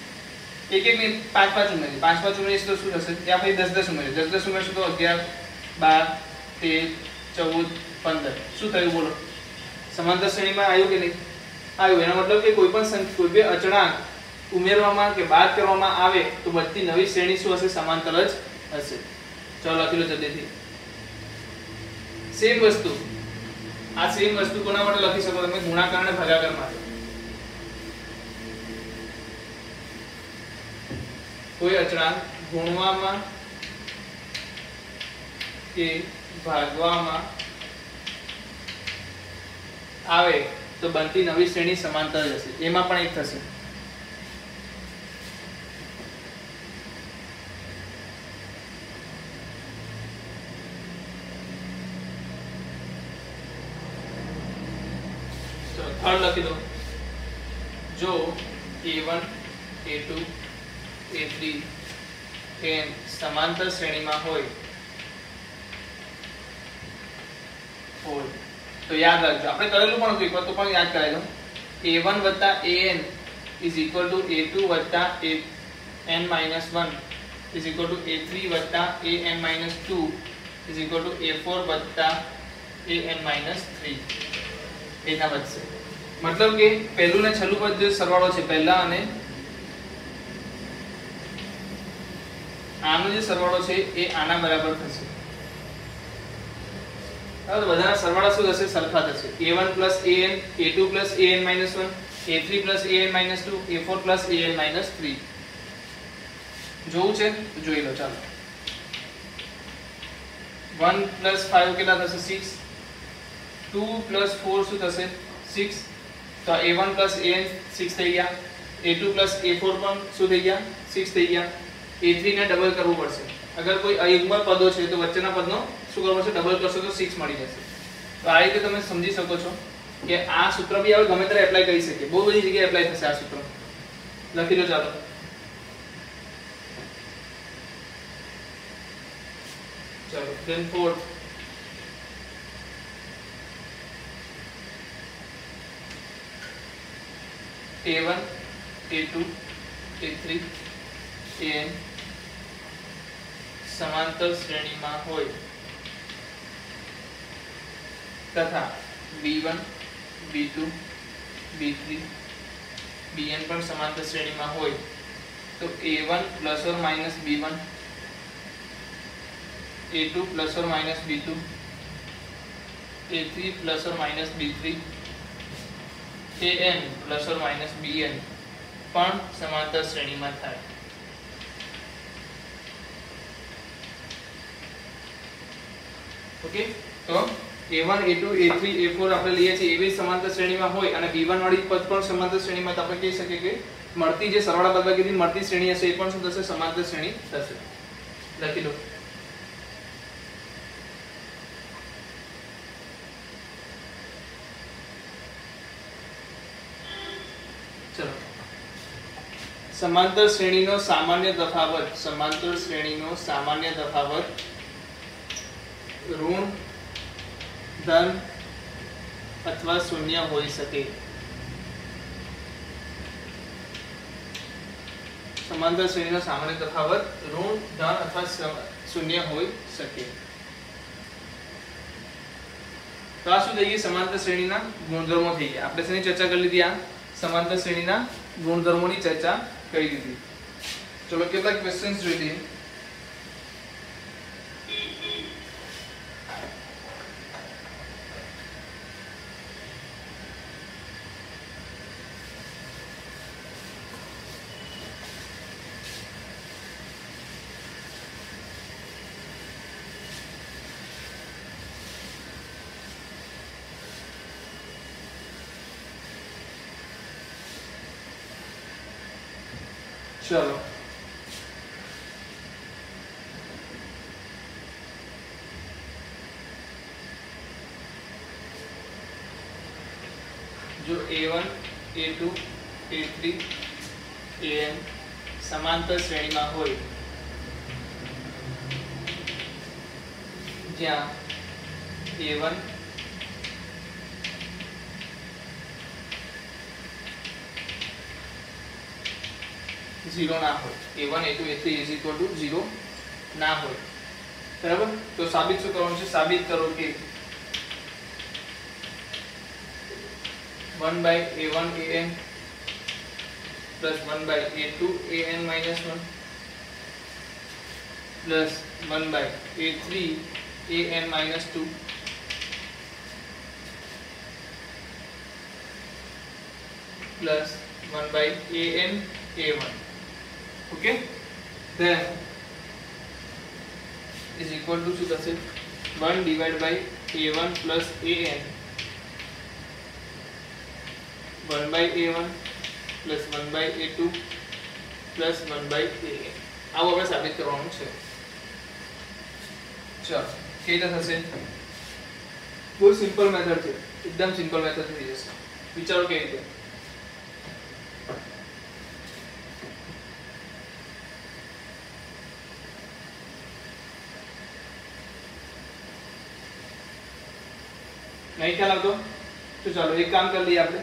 એક એક ને 5 5 ઉમેરી 5 5 ઉમેરીશ તો શું થશે? ત્યાં પછી 10 10 ઉમેરી 10 10 ઉમેરશું તો 11 12 13 14 15 શું થયું બોલો? સમાંતર શ્રેણીમાં આવ્યું કે નહીં? આવ્યું. એનો મતલબ કે કોઈ પણ કોઈ બે અચળાંક ઉમેરવામાં કે બાદ કરવામાં આવે તો બનતી નવી શ્રેણી શું હશે? સમાંતર જ હશે. ચલો લખી લો જલ્દીથી. સેમ વસ્તુ, આ સેમ વસ્તુ કોના માટે લખી શકો તમે? ગુણાકાર અને ભાગાકાર માટે. કોઈ અચળાંક ગુણવામાં કે ભાગવામાં આવે તો બનતી નવી શ્રેણી સમાંતર જ હશે. એમાં પણ એક થશે. થર્ડ લખી દો. જો a1 a2 a3 n સમાંતર શ્રેણીમાં હોય તો યાદ રાખજો, આપણે કરેલું પણ હતું એકવાર, તો પણ યાદ કરાવી દો. a1 an is equal to a2 an minus 1 is equal to a3 an minus 2 is equal to a4 an minus 3 એના વધશે. મતલબ કે પહેલું ને છેલ્લું પદ જે સરવાળો છે પહેલા અને આનો જે સરવાળો છે એ આના બરાબર થશે. હવે તો બધાના સરવાળા શું થશે? સરખા થશે. a1 an a2 an minus 1 a3 an minus 2 a4 an minus 3. જોવું છે તો જોઈ લો. ચાલો 1 5 કેટલા થશે? 6. 2 4 શું થશે? 6. તો a1 an 6 થઈ ગયા, a2 a4 પણ શું થઈ ગયા? 6 થઈ ગયા. a3 ને ડબલ કરવું પડશે. અગર કોઈ અયુગ્મ પદો છે તો વચ્ચેના પદનો શું કરવું પડશે? ડબલ કરશો તો 6 મળી જશે. તો આ રીતે તમે સમજી શકો છો કે આ સૂત્ર બી આપણે ગમે ત્યારે એપ્લાય કરી શકીએ. બહુ બધી જગ્યાએ એપ્લાય થશે આ સૂત્ર. લખી લો. ચાલો then fourth a1 a2 a3 an સમાંતર શ્રેણીમાં હોય તથા b1 b2 b3 bn પણ સમાંતર શ્રેણીમાં હોય તો a1 plus or minus b1 a2 plus or minus b2 a3 plus or minus b3 an plus or minus bn પણ સમાંતર શ્રેણીમાં થાય. ઓકે, તો a1 a2 a3 a4 આપણે લઈએ છીએ એ બી સમાંતર શ્રેણીમાં હોય અને b1 વાળી પદ પણ સમાંતર શ્રેણીમાં, તો આપણે કહી શકીએ કે મળતી જે સરવાળા બાદબાકીથી મળતી શ્રેણી હશે એ પણ શું થશે? સમાંતર શ્રેણી થશે. લખી લો. ચલો સમાંતર શ્રેણીનો સામાન્ય તફાવત, સમાંતર શ્રેણીનો સામાન્ય તફાવત ઋણ, ધન અથવા શૂન્ય હોઈ શકે. સમાંતર શ્રેણીનો સામાન્ય તફાવત ઋણ, ધન અથવા શૂન્ય હોઈ શકે. તો આ શું થઈ ગયું? સમાંતર શ્રેણીના ગુણધર્મો થઈ ગયા. આપણે શેની ચર્ચા કરી લીધી? આ સમાંતર શ્રેણીના ગુણધર્મોની ચર્ચા કરી દીધી. ચલો કેટલાક ક્વેશ્ચન્સ જોઈ લઈએ. चलो जो a1 a2 a3 an समांतर श्रेणी में होय ज्यां a1 a2 0 ના હોય, a1 a2 a3 is equal to 0 ના હોય, બરાબર. તો સાબિત શું કરવાનું છે? સાબિત કરો કે 1 by a1 an plus 1 by a2 an minus 1 plus 1 by a3 an minus 2 plus 1 by an a1. Okay, then is equal to શું થશે? 1 divided by a1 plus an 1 by a1 plus 1 by a2 plus 1 by an. આવું આપણે સાબિત કરવાનું છે. ચલો કેવી રીતે થશે? બહુ સિમ્પલ મેથડ છે, એકદમ સિમ્પલ મેથડ થઈ જશે. વિચારો કેવી રીતે. नहीं ख्याल આવતો? तो चलो एक काम कर लिए આપણે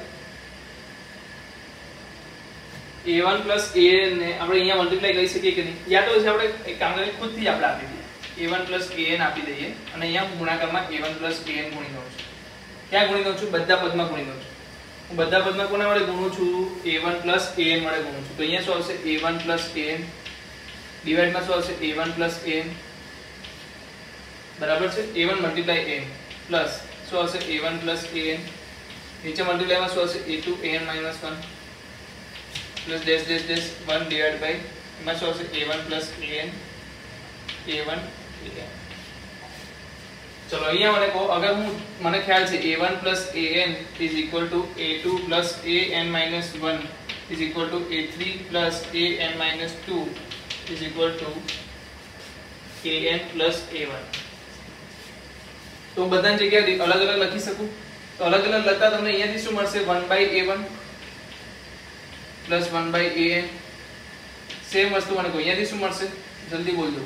a1 plus an ને આપણે અહીંયા મલ્ટીપ્લાય કરી શકીએ કે નહીં? યા તો પછી આપણે એક કામ કરી ખુદથી આપણે આપી દઈએ, a1 plus an આપી દઈએ અને અહીંયા ગુણાકારમાં a1 plus an ગુણી દઉં છું. ક્યાં ગુણી દઉં છું? બધા પદમાં ગુણી દઉં છું. હું બધા પદમાં કોના વડે ગુણું છું? a1 plus an વડે ગુણું છું. તો અહીંયા શું આવશે? a1 plus an ડિવાઇડમાં શું આવશે? a1 plus an બરાબર છે. a1 મલ્ટીપ્લાય an પ્લસ શું આવશે? a1 plus an નીચે મલ્ટીપ્લાયમાં શું આવશે? a2 an minus 1 plus dash dash dash 1 divided by એમાં શું આવશે? a1 plus an a1 an. ચલો અહીંયા મને કહો, અગર મને ખ્યાલ છે a1 plus an is equal to a2 plus an minus 1 is equal to a3 plus an minus 2 is equal to an plus a1. તો બધાની જગ્યાએ અલગ અલગ લખી શકું. તો અલગ અલગ લખતા તમને અહીંયાથી શું મળશે? 1 by a1 plus 1 by an. Same વસ્તુ મને કોઈ અહીંયાથી શું મળશે? જલ્દી બોલજો,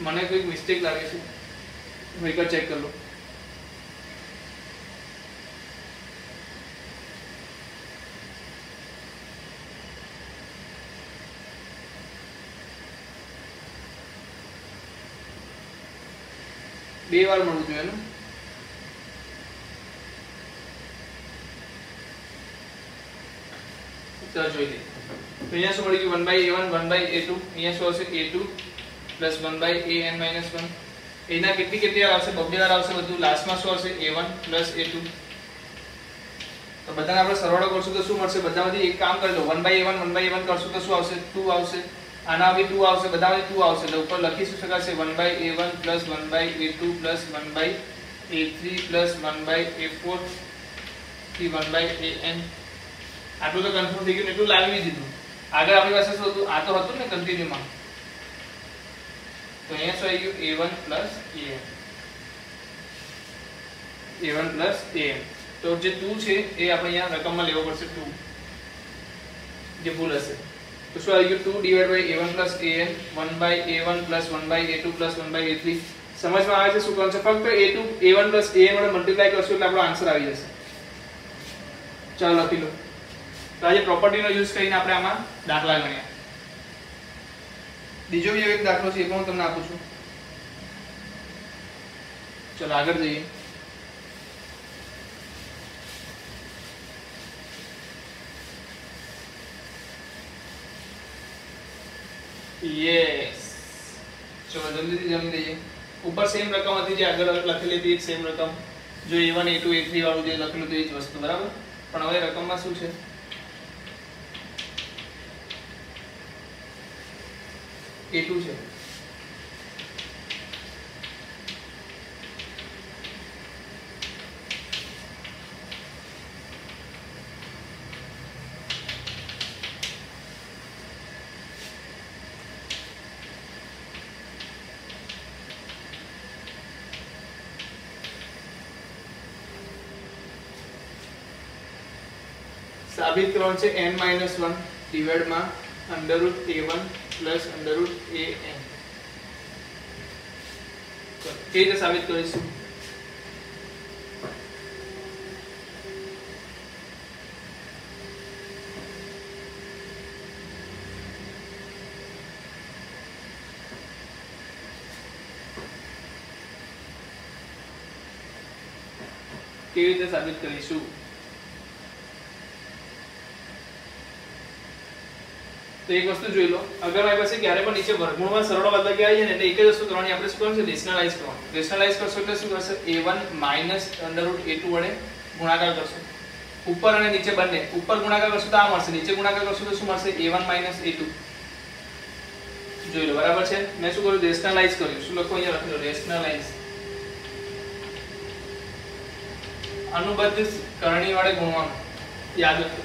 મને કોઈ મિસ્ટેક લાગે છે હું એકવાર ચેક કરી લો. બે વાર મળવું જોઈએ ને? ચાલો જોઈ લઈએ. તો અહીંયા શું મળી ગયું? 1 by a1 1 by a2. અહીંયા શું આવશે? a2 plus 1 by an minus 1. એના કેટલી વાર આવશે? બબ્બે વાર આવશે બધું. લાસ્ટમાં શું આવશે? a1 plus a2. તો બધાને આપણે સરવાળો કરશું તો શું મળશે? બધામાંથી એક કામ કરી લો, 1 by a1 1 by a1 કરશું તો શું આવશે? 2 આવશે. આના બી 2 આવશે, બધામાંથી 2 આવશે. એટલે ઉપર લખી શું શકાશે? 1 by a1 plus 1 by a2 plus 1 by a3 plus 1 by a4 થી 1 by an. આટલું તો કન્ફર્મ થઈ ગયું, એટલું લાવી દીધું. આગળ આપણી પાસે શું હતું? આ તો હતું ને કન્ટિન્યુમાં. તો અહીંયા શું આવી ગયું? a1 plus an. a1 plus an. તો જે 2 છે એ આપણે અહીંયા રકમમાં લેવો પડશે. 2 જે ભૂલ હશે. તો શું આવી ગયું? 2 divided by a1 plus an 1 by a1 plus 1 by a2 plus 1 by a3. સમજમાં આવે છે શું કરવાનું છે? ફક્ત a1 plus an વડે મલ્ટીપ્લાય કરશું એટલે આપણો આન્સર આવી જશે. ચાલો લખી લો. તો આજે પ્રોપર્ટીનો યુઝ કરીને આપણે આમાં દાખલા ગણ્યા. બીજો બી એક દાખલો છે એ પણ હું તમને આપું છું. ચલો આગળ જઈએ. યસ, ચલો જલ્દીથી જમી લઈએ. ઉપર સેમ રકમ હતી જે આગળ લખેલી હતી, સેમ રકમ. જો a1 a2 a3 વાળું જે લખેલું હતું એ જ વસ્તુ, બરાબર. પણ હવે રકમમાં શું છે? a2 છે. સાબિત કરવાનું છે n - 1 ડિવાઇડ માં √a1 plus √an. કેવી રીતે સાબિત કરીશું? કેવી રીતે સાબિત કરીશું? તો એક વસ્તુ જોઈ લો, અગર મારી પાસે ક્યારે પણ નીચે વર્ગમૂળમાં સરળ બાદબાકી આવી જાય ને એટલે એક જ વસ્તુ કરવાની, આપણે શું કરવાનું છે? રેશનલાઇઝ કરવાનું. રેશનલાઇઝ કરશો એટલે શું થશે? a1 √a2 વડે ગુણાકાર કરશો. ઉપર અને નીચે બંને, ઉપર ગુણાકાર કરશો તો આ મળશે, નીચે ગુણાકાર કરશો તો શું મળશે? a1 a2. જોઈ લો, બરાબર છે? મેં શું કર્યું? રેશનલાઇઝ કર્યું. શું લખો અહીંયા? લખી લો રેશનલાઇઝ. અનુબદ્ધ કરણી વડે ગુણવાનું, યાદ રાખો.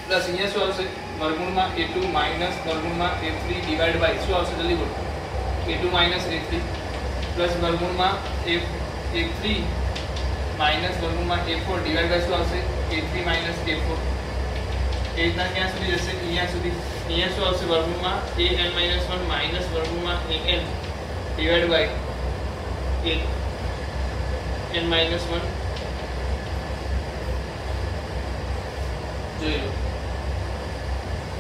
પ્લસ અહીંયા શું આવશે? વર્ગમૂળમાં a2 માઈનસ વર્ગમૂળમાં a3 ડિવાઇડ બાય શું આવશે? જલ્દી બોલો. a2 માઈનસ a3 પ્લસ વર્ગમૂળમાં a3 માઈનસ વર્ગમૂળમાં a4 ડિવાઇડ બાય શું આવશે? a3 minus a4. એ રીતના ક્યાં સુધી જશે? અહીંયા સુધી. અહીંયા શું આવશે? વર્ગમૂળમાં an-1 માઈનસ વર્ગમૂળમાં an ડિવાઇડ બાય an-1. જોઈ લો.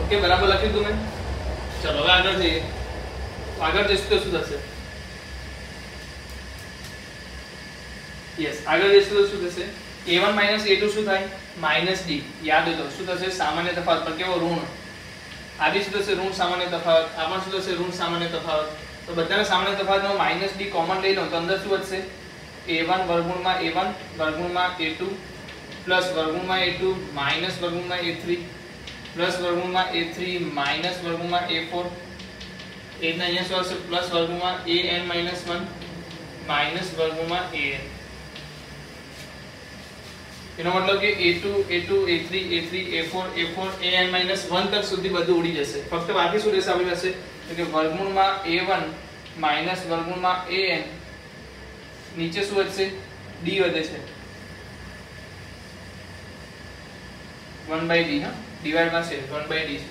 ઓકે, બરાબર લખી દીધું મેં. ચલો હવે આગળ જઈએ. આગળ જઈશું તો શું થશે? યસ, આગળ જઈશું તો શું થશે? a1 a2 શું થાય? -d. યાદ હોય તો શું થશે? સામાન્ય તફાવત પર કેવો? ઋણ. આ બી શું થશે? ઋણ સામાન્ય તફાવત. આ પણ શું થશે? ઋણ સામાન્ય તફાવત. તો બધાના સામાન્ય તફાવતમાં -d કોમન લઈ લો તો અંદર શું વધશે? a1 વર્ગમૂળમાં a1 વર્ગમૂળમાં a2 પ્લસ વર્ગમૂળમાં a2 માઈનસ વર્ગમૂળમાં a3 પ્લસ વર્ગમૂળમાં a3 માઈનસ વર્ગમૂળમાં a4. એટલે અહીંયા શું આવશે? પ્લસ વર્ગમૂળમાં an-1 માઈનસ વર્ગમૂળમાં an. એનો મતલબ કે a2 a3 a4 an-1 તક સુધી બધું ઉડી જશે. ફક્ત બાકી શું રહેશે આપણી પાસે? તો કે વર્ગમૂળમાં a1 માઈનસ વર્ગમૂળમાં an. નીચે શું વધશે? d વધે છે. 1/d. હા, ડિવાઇડ માં છે 1/d છે.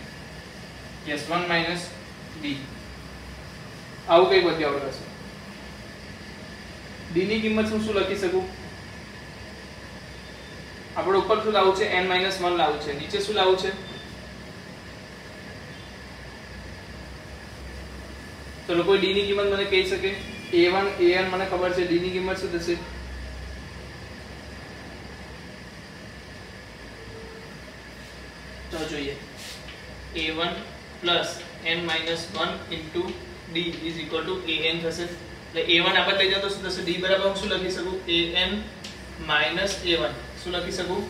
Yes, 1 minus d. આવું કઈ વધ્યું આપણી પાસે. d ની કિંમત શું લખી શકું? આપણે ઉપર શું લાવવું છે? n-1 લાવવું છે. નીચે શું લાવવું છે? ચલો, કોઈ d ની કિંમત મને કહી શકે? a1 an મને ખબર છે. d ની કિંમત શું થશે? તો જોઈએ. a1 n-1 into d is equal to an થશે. એટલે a1 આપણે લઈ જાવ તો શું થશે? d બરાબર હું શું લખી શકું? an minus a1. શું લખી શકું?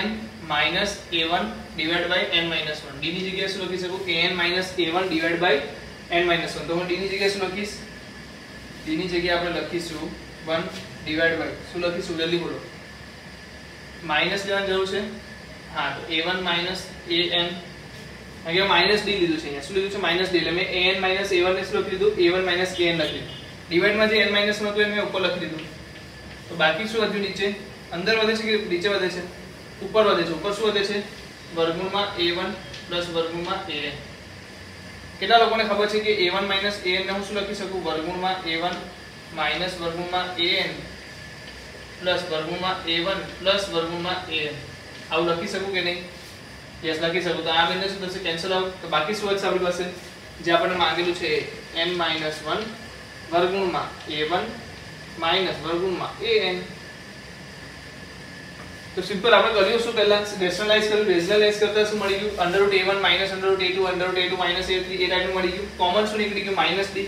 an minus a1 divided by n-1. d ની જગ્યાએ શું લખી શકું? an minus a1 divided by n-1. તો હું d ની જગ્યાએ શું લખીશ? d ની જગ્યાએ આપણે લખીશું 1 divided by શું લખીશું? જલ્દી બોલો. માઈનસ લેવાની જરૂર છે. હા, તો a1 minus an. અહીંયા માઈનસ d લીધું છે. અહીંયા શું લીધું છે? Minus d. એટલે મેં an minus a1 ને શું લખી દીધું? a1 minus an લખી દીધું. ડિવાઇડ માં જે n-1 હતું એને મેં ઉપર લખી દીધું. તો બાકી શું વધ્યું? નીચે અંદર વધે છે કે નીચે વધે છે? ઉપર વધે છે. ઉપર શું વધે છે? વર્ગમૂળમાં a1 પ્લસ વર્ગમૂળમાં an. કેટલા લોકોને ખબર છે કે a1 minus an ને હું શું લખી શકું? વર્ગમૂળમાં a1 minus વર્ગમૂળમાં an પ્લસ વર્ગમૂળમાં a1 પ્લસ વર્ગમૂળમાં an. આવું લખી શકું કે નહીં? યસ, લખી શકું. તો આ બંને શું થશે? Cancel out. તો બાકી શું વધશે આપણી પાસે? જે આપણને માંગેલું છે n-1 વર્ગમૂળમાં a1 માઈનસ વર્ગમૂળમાં an. તો સિમ્પલ આપણે કર્યું શું? પહેલા રેશનલાઇઝ કર્યું. રેશનલાઇઝ કરતા શું મળી ગયું? √a1 minus √a2 √a2 minus a3 એ ટાઈપનું મળી ગયું. કોમન શું નીકળી ગયું? -d.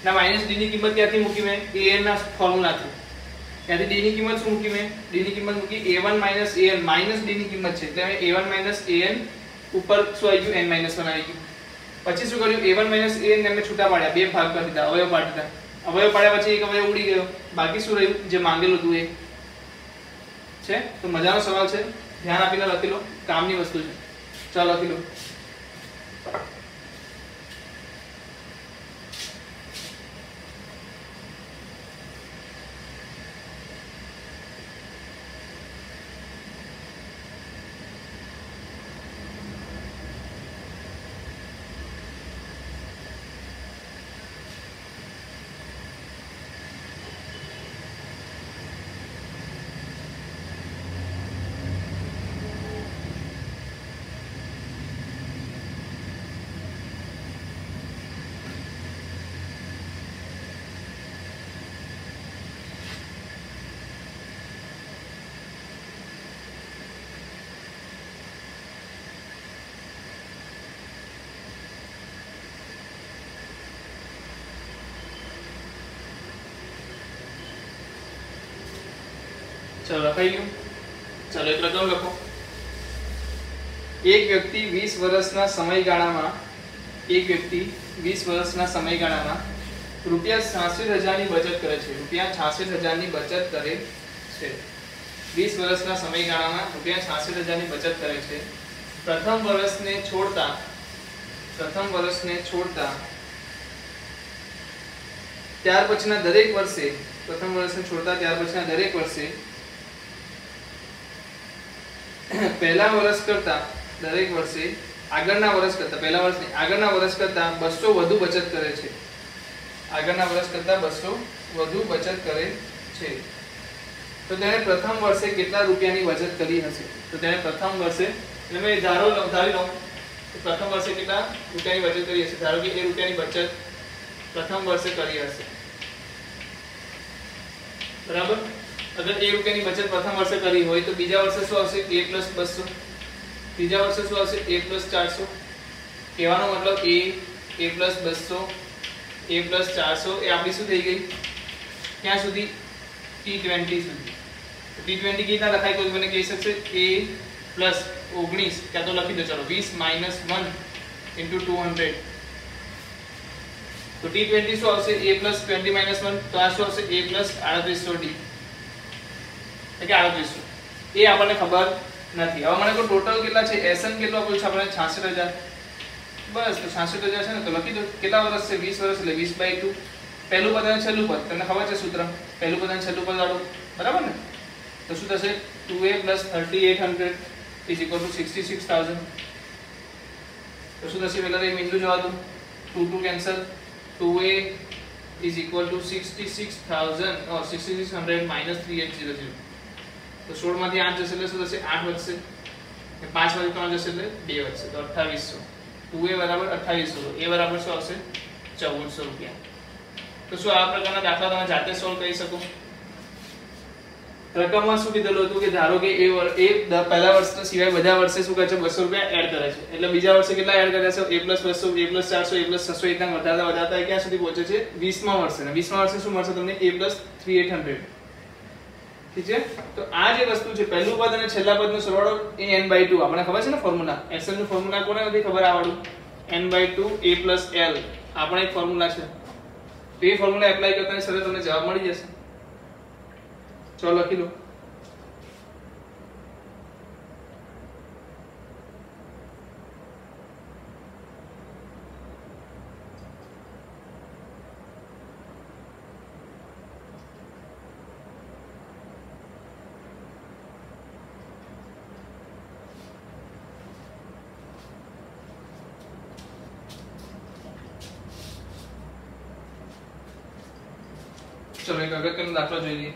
ના -d ની કિંમત ક્યાંથી મૂકી મેં? an ના ફોર્મ્યુલાથી. ત્યાંથી d ની કિંમત શું મૂકી મેં? d ની કિંમત મૂકી a1 minus an. Minus d ની કિંમત છે એટલે a1 માઈનસ an ઉપર શું આવી ગયું? n-1 આવી ગયું. પછી શું કર્યું? a1 માઈનસ an ને મેં છૂટા પાડ્યા, બે ભાગ કરી દીધા, અવયવ પાડી દીધા. અવયવ પાડ્યા પછી એક અવયવ ઉડી ગયો. બાકી શું રહ્યું? જે માંગેલું હતું એ છે. તો મજાનો સવાલ છે, ધ્યાન આપીને લખી લો. કામની વસ્તુ છે. ચાલો લખી લો. चलो લખાઈ લ્યો. चलो एक रकम લખો. એક વ્યક્તિ 20 વર્ષના સમયગાળામાં રૂપિયા 66,000 ની બચત કરે છે. રૂપિયા 66,000 ની બચત કરે છે. 20 વર્ષના સમયગાળામાં રૂપિયા 66,000 ની બચત કરે છે. પ્રથમ વર્ષને છોડતા ત્યાર પછીના દરેક વર્ષે પહેલા વર્ષ કરતા દરેક વર્ષે આગળના વર્ષ કરતા 200 વધુ બચત કરે છે. આગળના વર્ષ કરતા 200 વધુ બચત કરે છે. તો તેણે પ્રથમ વર્ષે કેટલા રૂપિયાની બચત કરી હશે? તો તેણે પ્રથમ વર્ષે એટલે મેં ધારી લઉં તો પ્રથમ વર્ષે કેટલા રૂપિયાની બચત કરી હશે? ધારો કે એ રૂપિયાની બચત પ્રથમ વર્ષે કરી હશે, બરાબર. અગર એ રૂપિયાની બચત પ્રથમ વર્ષે કરી હોય તો બીજા વર્ષે શું આવશે? a + 200. ત્રીજા વર્ષે શું આવશે? a + 400. કહેવાનો મતલબ a + 200 a + 400 એ આપણી શું થઈ ગઈ? ક્યાં સુધી? T20 સુધી. T20 કેટલા લખાય? કોઈ મને કહી શકશે? a + 19 ક્યાં તો લખી દો. ચલો 20 - 1 * 200. તો T20 શું આવશે? a + 20 - 1 તો આ શું આવશે? a + 3800d. એટલે 3800 એ આપણને ખબર નથી. હવે મને કોઈ ટોટલ કેટલા છે? એસન કેટલો આપ્યો છે આપણે? 66,000. બસ તો 66,000 છે ને, તો લખી દો. કેટલા વર્ષ છે? 20 વર્ષ એટલે 20/2. પહેલું પદ અને છેલ્લું પદ તમને ખબર છે સૂત્ર? પહેલું પદ અને છેલ્લું પદ વાળું, બરાબર ને? તો શું થશે? 2a + 3800 = 66,000. તો શું થશે? પહેલા એક બિંદુ જવા દો. 2 કેન્સલ. 2a = 66,000 or 6600 - 3800. તો 16 માંથી 8 જશે એટલે શું થશે? 8 વધશે. 5 માંથી 3 જશે એટલે 2 વધશે. તો 2800. 2a = 2800. તો a બરાબર શું આવશે? 1400 રૂપિયા. તો શું આ પ્રકારના દાખલા તમે જાતે સોલ્વ કરી શકો? રકમમાં શું કીધેલું હતું કે ધારો કે એ પહેલા વર્ષ સિવાય બધા વર્ષે શું કરે છે? 200 રૂપિયા એડ કરે છે. એટલે બીજા વર્ષે કેટલા એડ કર્યા છે? a + 200 a + 400 a + 600 એકદમ વધારતા ક્યાં સુધી પહોંચે છે? 20મા વર્ષે. અને 20મા વર્ષે શું મળશે તમને? a + 3800. ઠીક છે. તો આ જે વસ્તુ છે પહેલું પદ અને છેલ્લા પદનો સરવાળો એ n/2. આપણે ખબર છે ને ફોર્મ્યુલા? એક્સેલ નું ફોર્મ્યુલા કોને નથી ખબર? આવડું n/2 a + l આપણે એક ફોર્મ્યુલા છે. તો એ ફોર્મ્યુલા એપ્લાય કરતાની સાથે તમને જવાબ મળી જશે. ચલો લખી લો. चलो एक अगत्यનો દાખલો જોઈ લઈએ.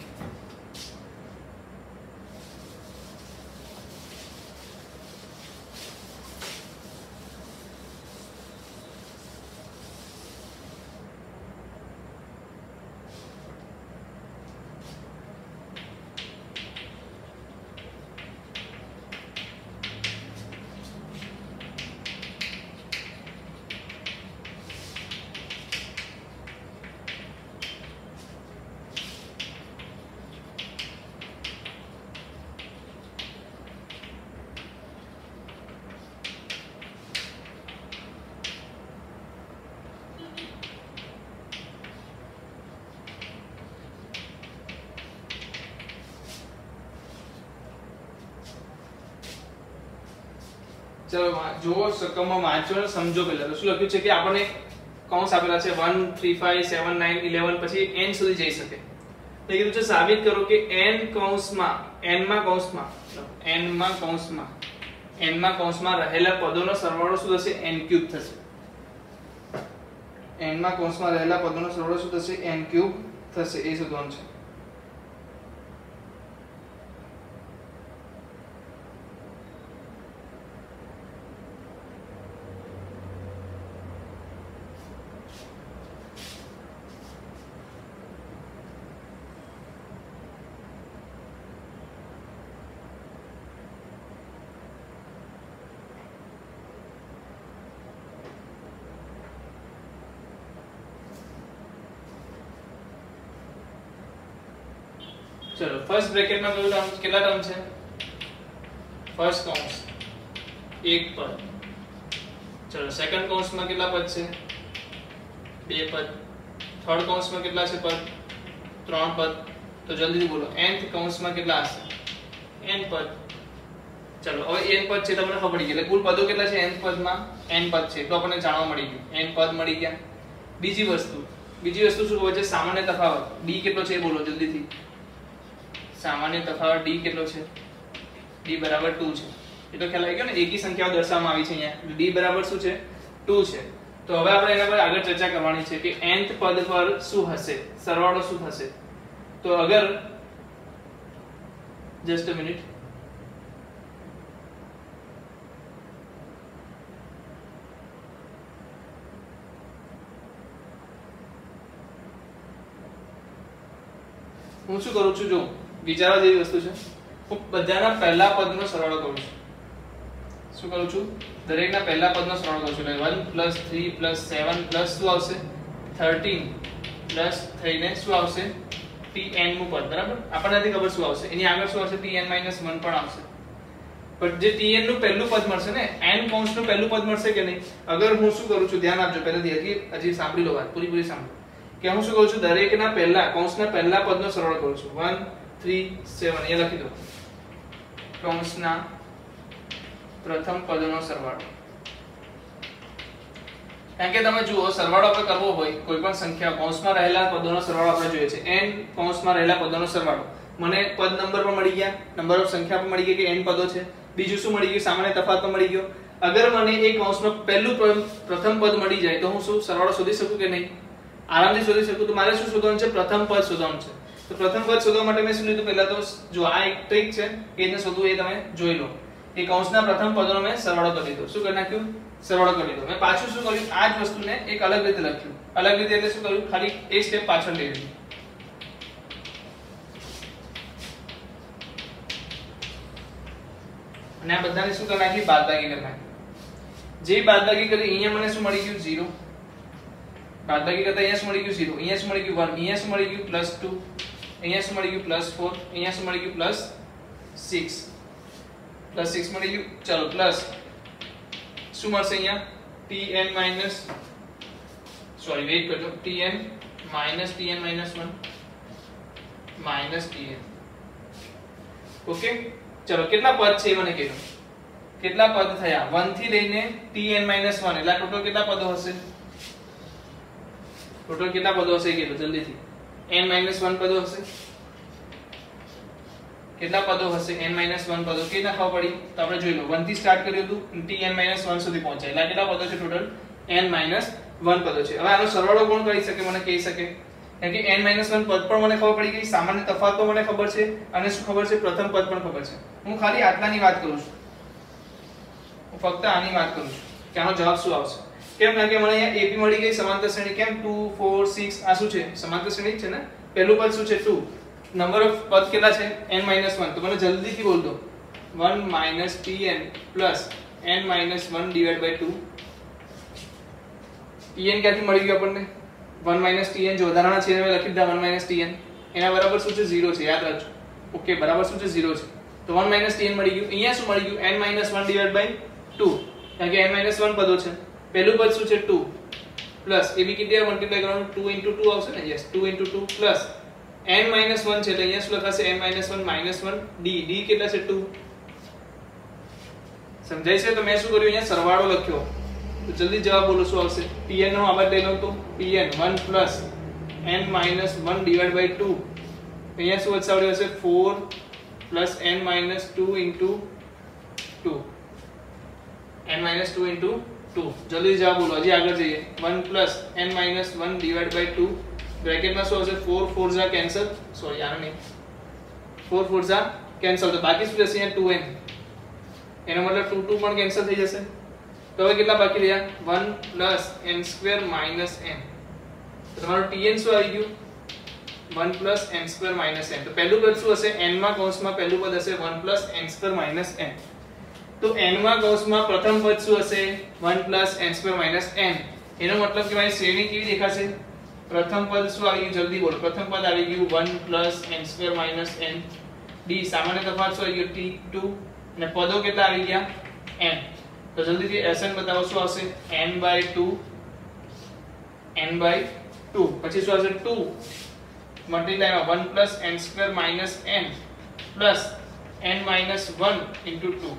ચલો જો રકમમાં વાંચો અને સમજો. પહેલા તો શું લખ્યું છે કે આપણને કૌંસ આપેલા છે 1 3 5 7 9 11 પછી n સુધી જઈ શકે. તો કીધું છે સાબિત કરો કે n કૌંસમાં રહેલા પદોનો સરવાળો શું થશે? n³ થશે. n માં કૌંસમાં રહેલા પદોનો સરવાળો શું થશે? n³ થશે. એ શોધવાનું છે. चलो फर्स्ट ब्रेकेट में कયું टर्म કેટલા ટર્મ છે फर्स्ट કૌંસ એક પદ चलो सेकंड કૌંસ માં કેટલા પદ છે બે પદ थर्ड કૌંસ માં કેટલા છે પદ ત્રણ પદ तो जल्दी बोलो nth કૌંસ માં કેટલા હશે n પદ चलो હવે n પદ છે તમને ખબર પડી ગઈ એટલે કુલ પદો કેટલા છે nth પદ માં n પદ છે તો આપણને જાણવા મળી ગયું n પદ મળી ગયા બીજી વસ્તુ શું હોય છે સામાન્ય તફાવત d કેટલો છે બોલો જલ્દીથી સામાન્ય તફાવત d કેટલો છે d બરાબર 2 છે એ તો ખ્યાલ આવી ગયો ને એકી સંખ્યાઓ દર્શાવવામાં આવી છે અહીંયા d બરાબર શું છે 2 છે તો હવે આપણે એના પર આગળ ચર્ચા કરવાની છે કે nth પદ પર શું હશે સરવાળો શું થશે तो अगर जस्ट अ मिनट હું શું કરું છું જો વિચારવા જેવી વસ્તુ છે હું બધાના પહેલા પદનો સરવાળો કરું છું શું કરું છું દરેકના પહેલા પદનો સરવાળો કરું છું એટલે 1 + 3 + 7 + શું આવશે 13 પ્લસ થઈને શું આવશે tn નું પદ બરાબર આપણને નથી ખબર શું આવશે એની આગળ શું આવશે tn - 1 પણ આવશે પણ જે tn નું પહેલું પદ મળશે ને n કૌંસ નું પહેલું પદ મળશે કે નહીં અગર હું શું કરું છું ધ્યાન આપજો પહેલાથી હજી સાંભળી લો વાત પૂરી સાંભળો કે હું શું કરું છું દરેકના પહેલા કૌંસના પહેલા પદનો સરવાળો કરું છું 1 3 7 એ લખી દો કૌંસના પ્રથમ પદનો સરવાળો કારણ કે તમે જુઓ સરવાળો આપણે કરવો હોય કોઈ પણ સંખ્યા કૌંસમાં રહેલા પદોનો સરવાળો આપણે જોઈએ છે n કૌંસમાં રહેલા પદોનો સરવાળો મને પદ નંબર પણ મળી ગયા નંબર ઓફ સંખ્યા પણ મળી ગઈ કે n પદો છે બીજું શું મળી ગયું સામાન્ય તફાવત પણ મળી ગયો અગર મને એ કૌંસમાં પહેલું પ્રથમ પદ મળી જાય તો હું શું સરવાળો શોધી શકું કે નહીં આરામથી શોધી શકું તો મારે શું શોધવાનું છે પ્રથમ પદ શોધવાનું છે તો પ્રથમ પદ શોધવા માટે મેં શું લીધું પહેલા તો જો આ એક ટ્રીક છે કે એને શોધવું એ તમે જોઈ લો એ કૌંસના પ્રથમ પદનો મેં સરવાળો કરી દીધો શું કરી નાખ્યું સરવાળો કરી દીધો મેં પાછું શું કર્યું આ જ વસ્તુને એક અલગ રીતે લખ્યું અલગ રીતે એટલે શું કર્યું ખાલી એક સ્ટેપ પાછળ લઈ લીધું અને આ બધાને શું કરી નાખી બાદબાકી કરી નાખી જે બાદબાકી કરી અહીંયા મને શું મળી ગયું 0 બાદબાકી કરતા અહીંયા શું મળી ગયું 0 અહીંયા શું મળી ગયું 1 અહીંયા શું મળી ગયું +2 અહીંયા શું મળી ગયું +4 અહીંયા શું મળી ગયું +6 +6 મળી ગયું ચલો પ્લસ શું મળશે અહીંયા tn માઈનસ સોરી વેઇટ કરજો tn minus tn minus 1 minus tn okay ચલો કેટલા પદ છે મને કહો કેટલા પદ થયા 1 થી લઈને tn માઈનસ 1 એટલે ટોટલ કેટલા પદો હશે ટોટલ કેટલા પદો હશે કે જલ્દીથી n માઈનસ 1 પદો હશે કેટલા પદો હશે n માઈનસ 1 પદો કે ના ખબર પડી તો આપણે જોઈ લો 1 થી સ્ટાર્ટ કર્યું હતું tn માઈનસ 1 સુધી પહોંચ્યા એટલે કેટલા પદો છે ટોટલ n માઈનસ 1 પદો છે હવે આનો સરવાળો કોણ કરી શકે મને કહી શકે કેમ કે n માઈનસ 1 પદ પણ મને ખબર પડી ગઈ સામાન્ય તફાવત પણ મને ખબર છે અને શું ખબર છે પ્રથમ પદ પણ ખબર છે હું ખાલી આટલાની વાત કરું છું હું ફક્ત આની વાત કરું છું કે આનો જવાબ શું આવશે કેમ કારણ કે મને અહીંયા ap મળી ગઈ સમાંતર શ્રેણી કેમ 2 4 6 આ શું છે સમાંતર શ્રેણી છે ને પહેલું પદ શું છે 2 નંબર ઓફ પદ કેટલા છે n - 1 તો મને જલ્દીથી બોલ દો 1 - tn + n - 1 / 2 tn ક્યાંથી મળી ગયું આપણને 1 - tn જો વધારાના છે મેં લખી દીધા 1 - tn એના બરાબર શું છે 0 છે યાદ રાખજો ઓકે બરાબર શું છે 0 છે તો 1 - tn મળી ગયું અહીંયા શું મળી ગયું n - 1 / 2 કારણ કે n - 1 પદો છે પહેલું પદ શું છે 2 પ્લસ એ બી કેટલી મલ્ટીપ્લાય કરવાનું 2 * 2 આવશે ને યસ 2 * 2 પ્લસ n - 1 છે એટલે અહીંયા શું લખાશે n - 1 -1 d d કેટલા છે 2 સમજાય છે તો મેં શું કર્યું અહીંયા સરવાળો લખ્યો તો જલ્દી જવાબ બોલો શું આવશે tn નો આબાદ લઈ લો તો tn 1 + n - 1 / 2 અહીંયા શું વચ્ચે હશે 4 + n - 2 * 2 n - 2 * 2 જલ્દી જવાબ બોલો હજી આગળ જઈએ 1 + n - 1 / 2 બ્રેકેટમાં શું હશે 4 4 જા કેન્સલ સોરી આનો નહીં 4 4 જા કેન્સલ તો બાકી શું રહેશે અહીંયા 2n એનો મતલબ 2 2 પણ કેન્સલ થઈ જશે તો હવે કેટલા બાકી રહ્યા 1 + n² - n તો તમારું tn શું આવી ગયું 1 + n² - n તો પહેલું પદ શું હશે n માં કૌંસમાં પહેલું પદ હશે 1 + n² - n તો n માં કૌંસમાં પ્રથમ પદ શું હશે 1 + n² - n એનો મતલબ કે મારી શ્રેણી કેવી દેખાશે પ્રથમ પદ શું આવી ગયું જલ્દી બોલો. પ્રથમ પદ આવી ગયું 1 + n² - n. d સામાન્ય તફાવત શું આવી ગયો t2 અને પદો કેટલા આવી ગયા n. તો જલ્દીથી Sn બતાવો શું આવશે n/2 n/2 પછી શું આવશે 2 multiply 1 + n² - n plus n - 1 * 2.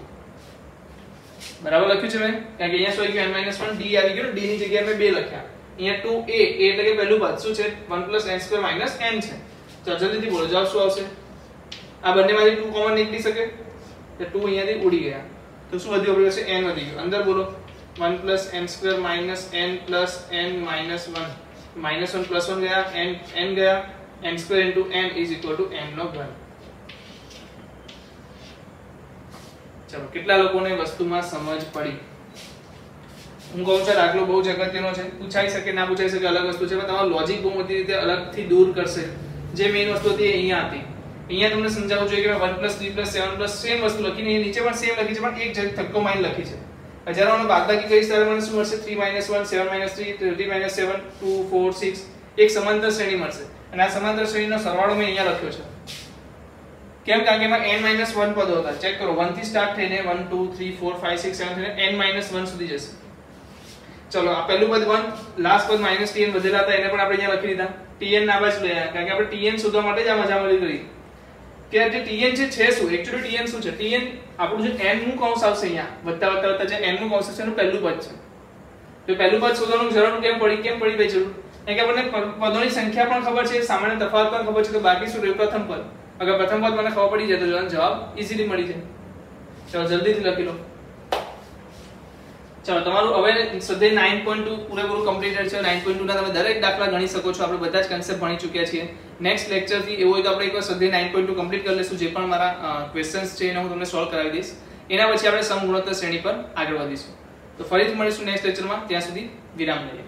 બરાબર લખ્યું છે મેં? કારણ કે અહીંયા શું આવી ગયું n - 1 d આવી ગયું. d ની જગ્યાએ મેં 2 લખ્યા. અહીંયા 2a એટલે કે પહેલું પદ શું છે 1 + n² - n છે. તો જલ્દીથી બોલો જવાબ શું આવશે? આ બંનેમાંથી 2 કોમન નીકળી શકે તો 2 અહીંયાથી ઉડી ગયા. તો શું વધ્યું આપણી પાસે n વધી ગયું. અંદર બોલો 1 + n² - n પ્લસ n - 1 -1 + 1 ગયા n ગયા n² * n = n નો ઘન. ચલો કેટલા લોકોને વસ્તુમાં સમજ પડી? હું કહું છું દાખલો બહુ જ અગત્યનો છે. પૂછાઈ શકે ના પૂછાઈ શકે અલગ વસ્તુ છે, પણ તમારું લોજિક બહુ મોટી રીતે અલગથી દૂર કરશે. જે મેઈન વસ્તુ હતી અહીંયા હતી. અહીંયા તમને સમજાવવું જોઈએ કે 1 + 3 + 7 + સેમ વસ્તુ લખીને નીચે પણ સેમ લખી છે, પણ એક જગ ધક્કો મારીને લખી છે. જ્યારે મને બાદબાકી કરીશ ત્યારે મને શું મળશે 3 - 1 7 - 3 30 - 7 2 4 6 એક સમાંતર શ્રેણી મળશે. અને આ સમાંતર શ્રેણીનો સરવાળો મેં અહીંયા લખ્યો છે. કેમ? કારણ કે એમાં n - 1 પદો હતા. ચેક કરો 1 થી સ્ટાર્ટ થઈને 1 2 3 4 5 6 7 થઈને n - 1 સુધી જશે. ચલો આ પહેલું પદ 1 લાસ્ટ પદ -tn વધેલા હતા એને પણ આપણે અહીંયા લખી દીધા. tn ના બાજુ લઈ આવ્યા કારણ કે આપણે tn શોધવા માટે જ આ મજામરી કરી કે જે tn છે શું એક્ચ્યુઅલી tn શું છે? tn આપણું જે n નું કૌંસ આવશે અહીંયા વત્તા જે n નું કૌંસ છે એનું પહેલું પદ છે. તો પહેલું પદ શોધવાનું જરૂર કેમ પડી ભાઈ જરૂર? કારણ કે આપણને પદોની સંખ્યા પણ ખબર છે, સામાન્ય તફાવત પણ ખબર છે, તો બાકી શું રહ્યું પ્રથમ પદ. અગર પ્રથમ પદ મને ખબર પડી જાય તો જવાબ ઈઝીલી મળી જાય. ચલો જલ્દીથી લખી લો. ચલો તમારું હવે સ્વાધ્યાય 9.2 પૂરેપૂરું કમ્પ્લીટેડ છે. 9.2 ના તમે દરેક દાખલા ગણી શકો છો. આપણે બધા જ કન્સેપ્ટ ભણી ચૂક્યા છીએ. નેક્સ્ટ લેક્ચર થી એવું હોય તો આપણે એકવાર સ્વાધ્યાય 9.2 કમ્પ્લીટ કરી લેશું. જે પણ મારા ક્વેશ્ચન્સ છે એને હું તમને સોલ્વ કરાવી દઈશ. એના પછી આપણે સમગુણોત્તર શ્રેણી પર આગળ વધીશું. તો ફરીથી મળીશું નેક્સ્ટ લેક્ચરમાં. ત્યાં સુધી વિરામ લઈએ.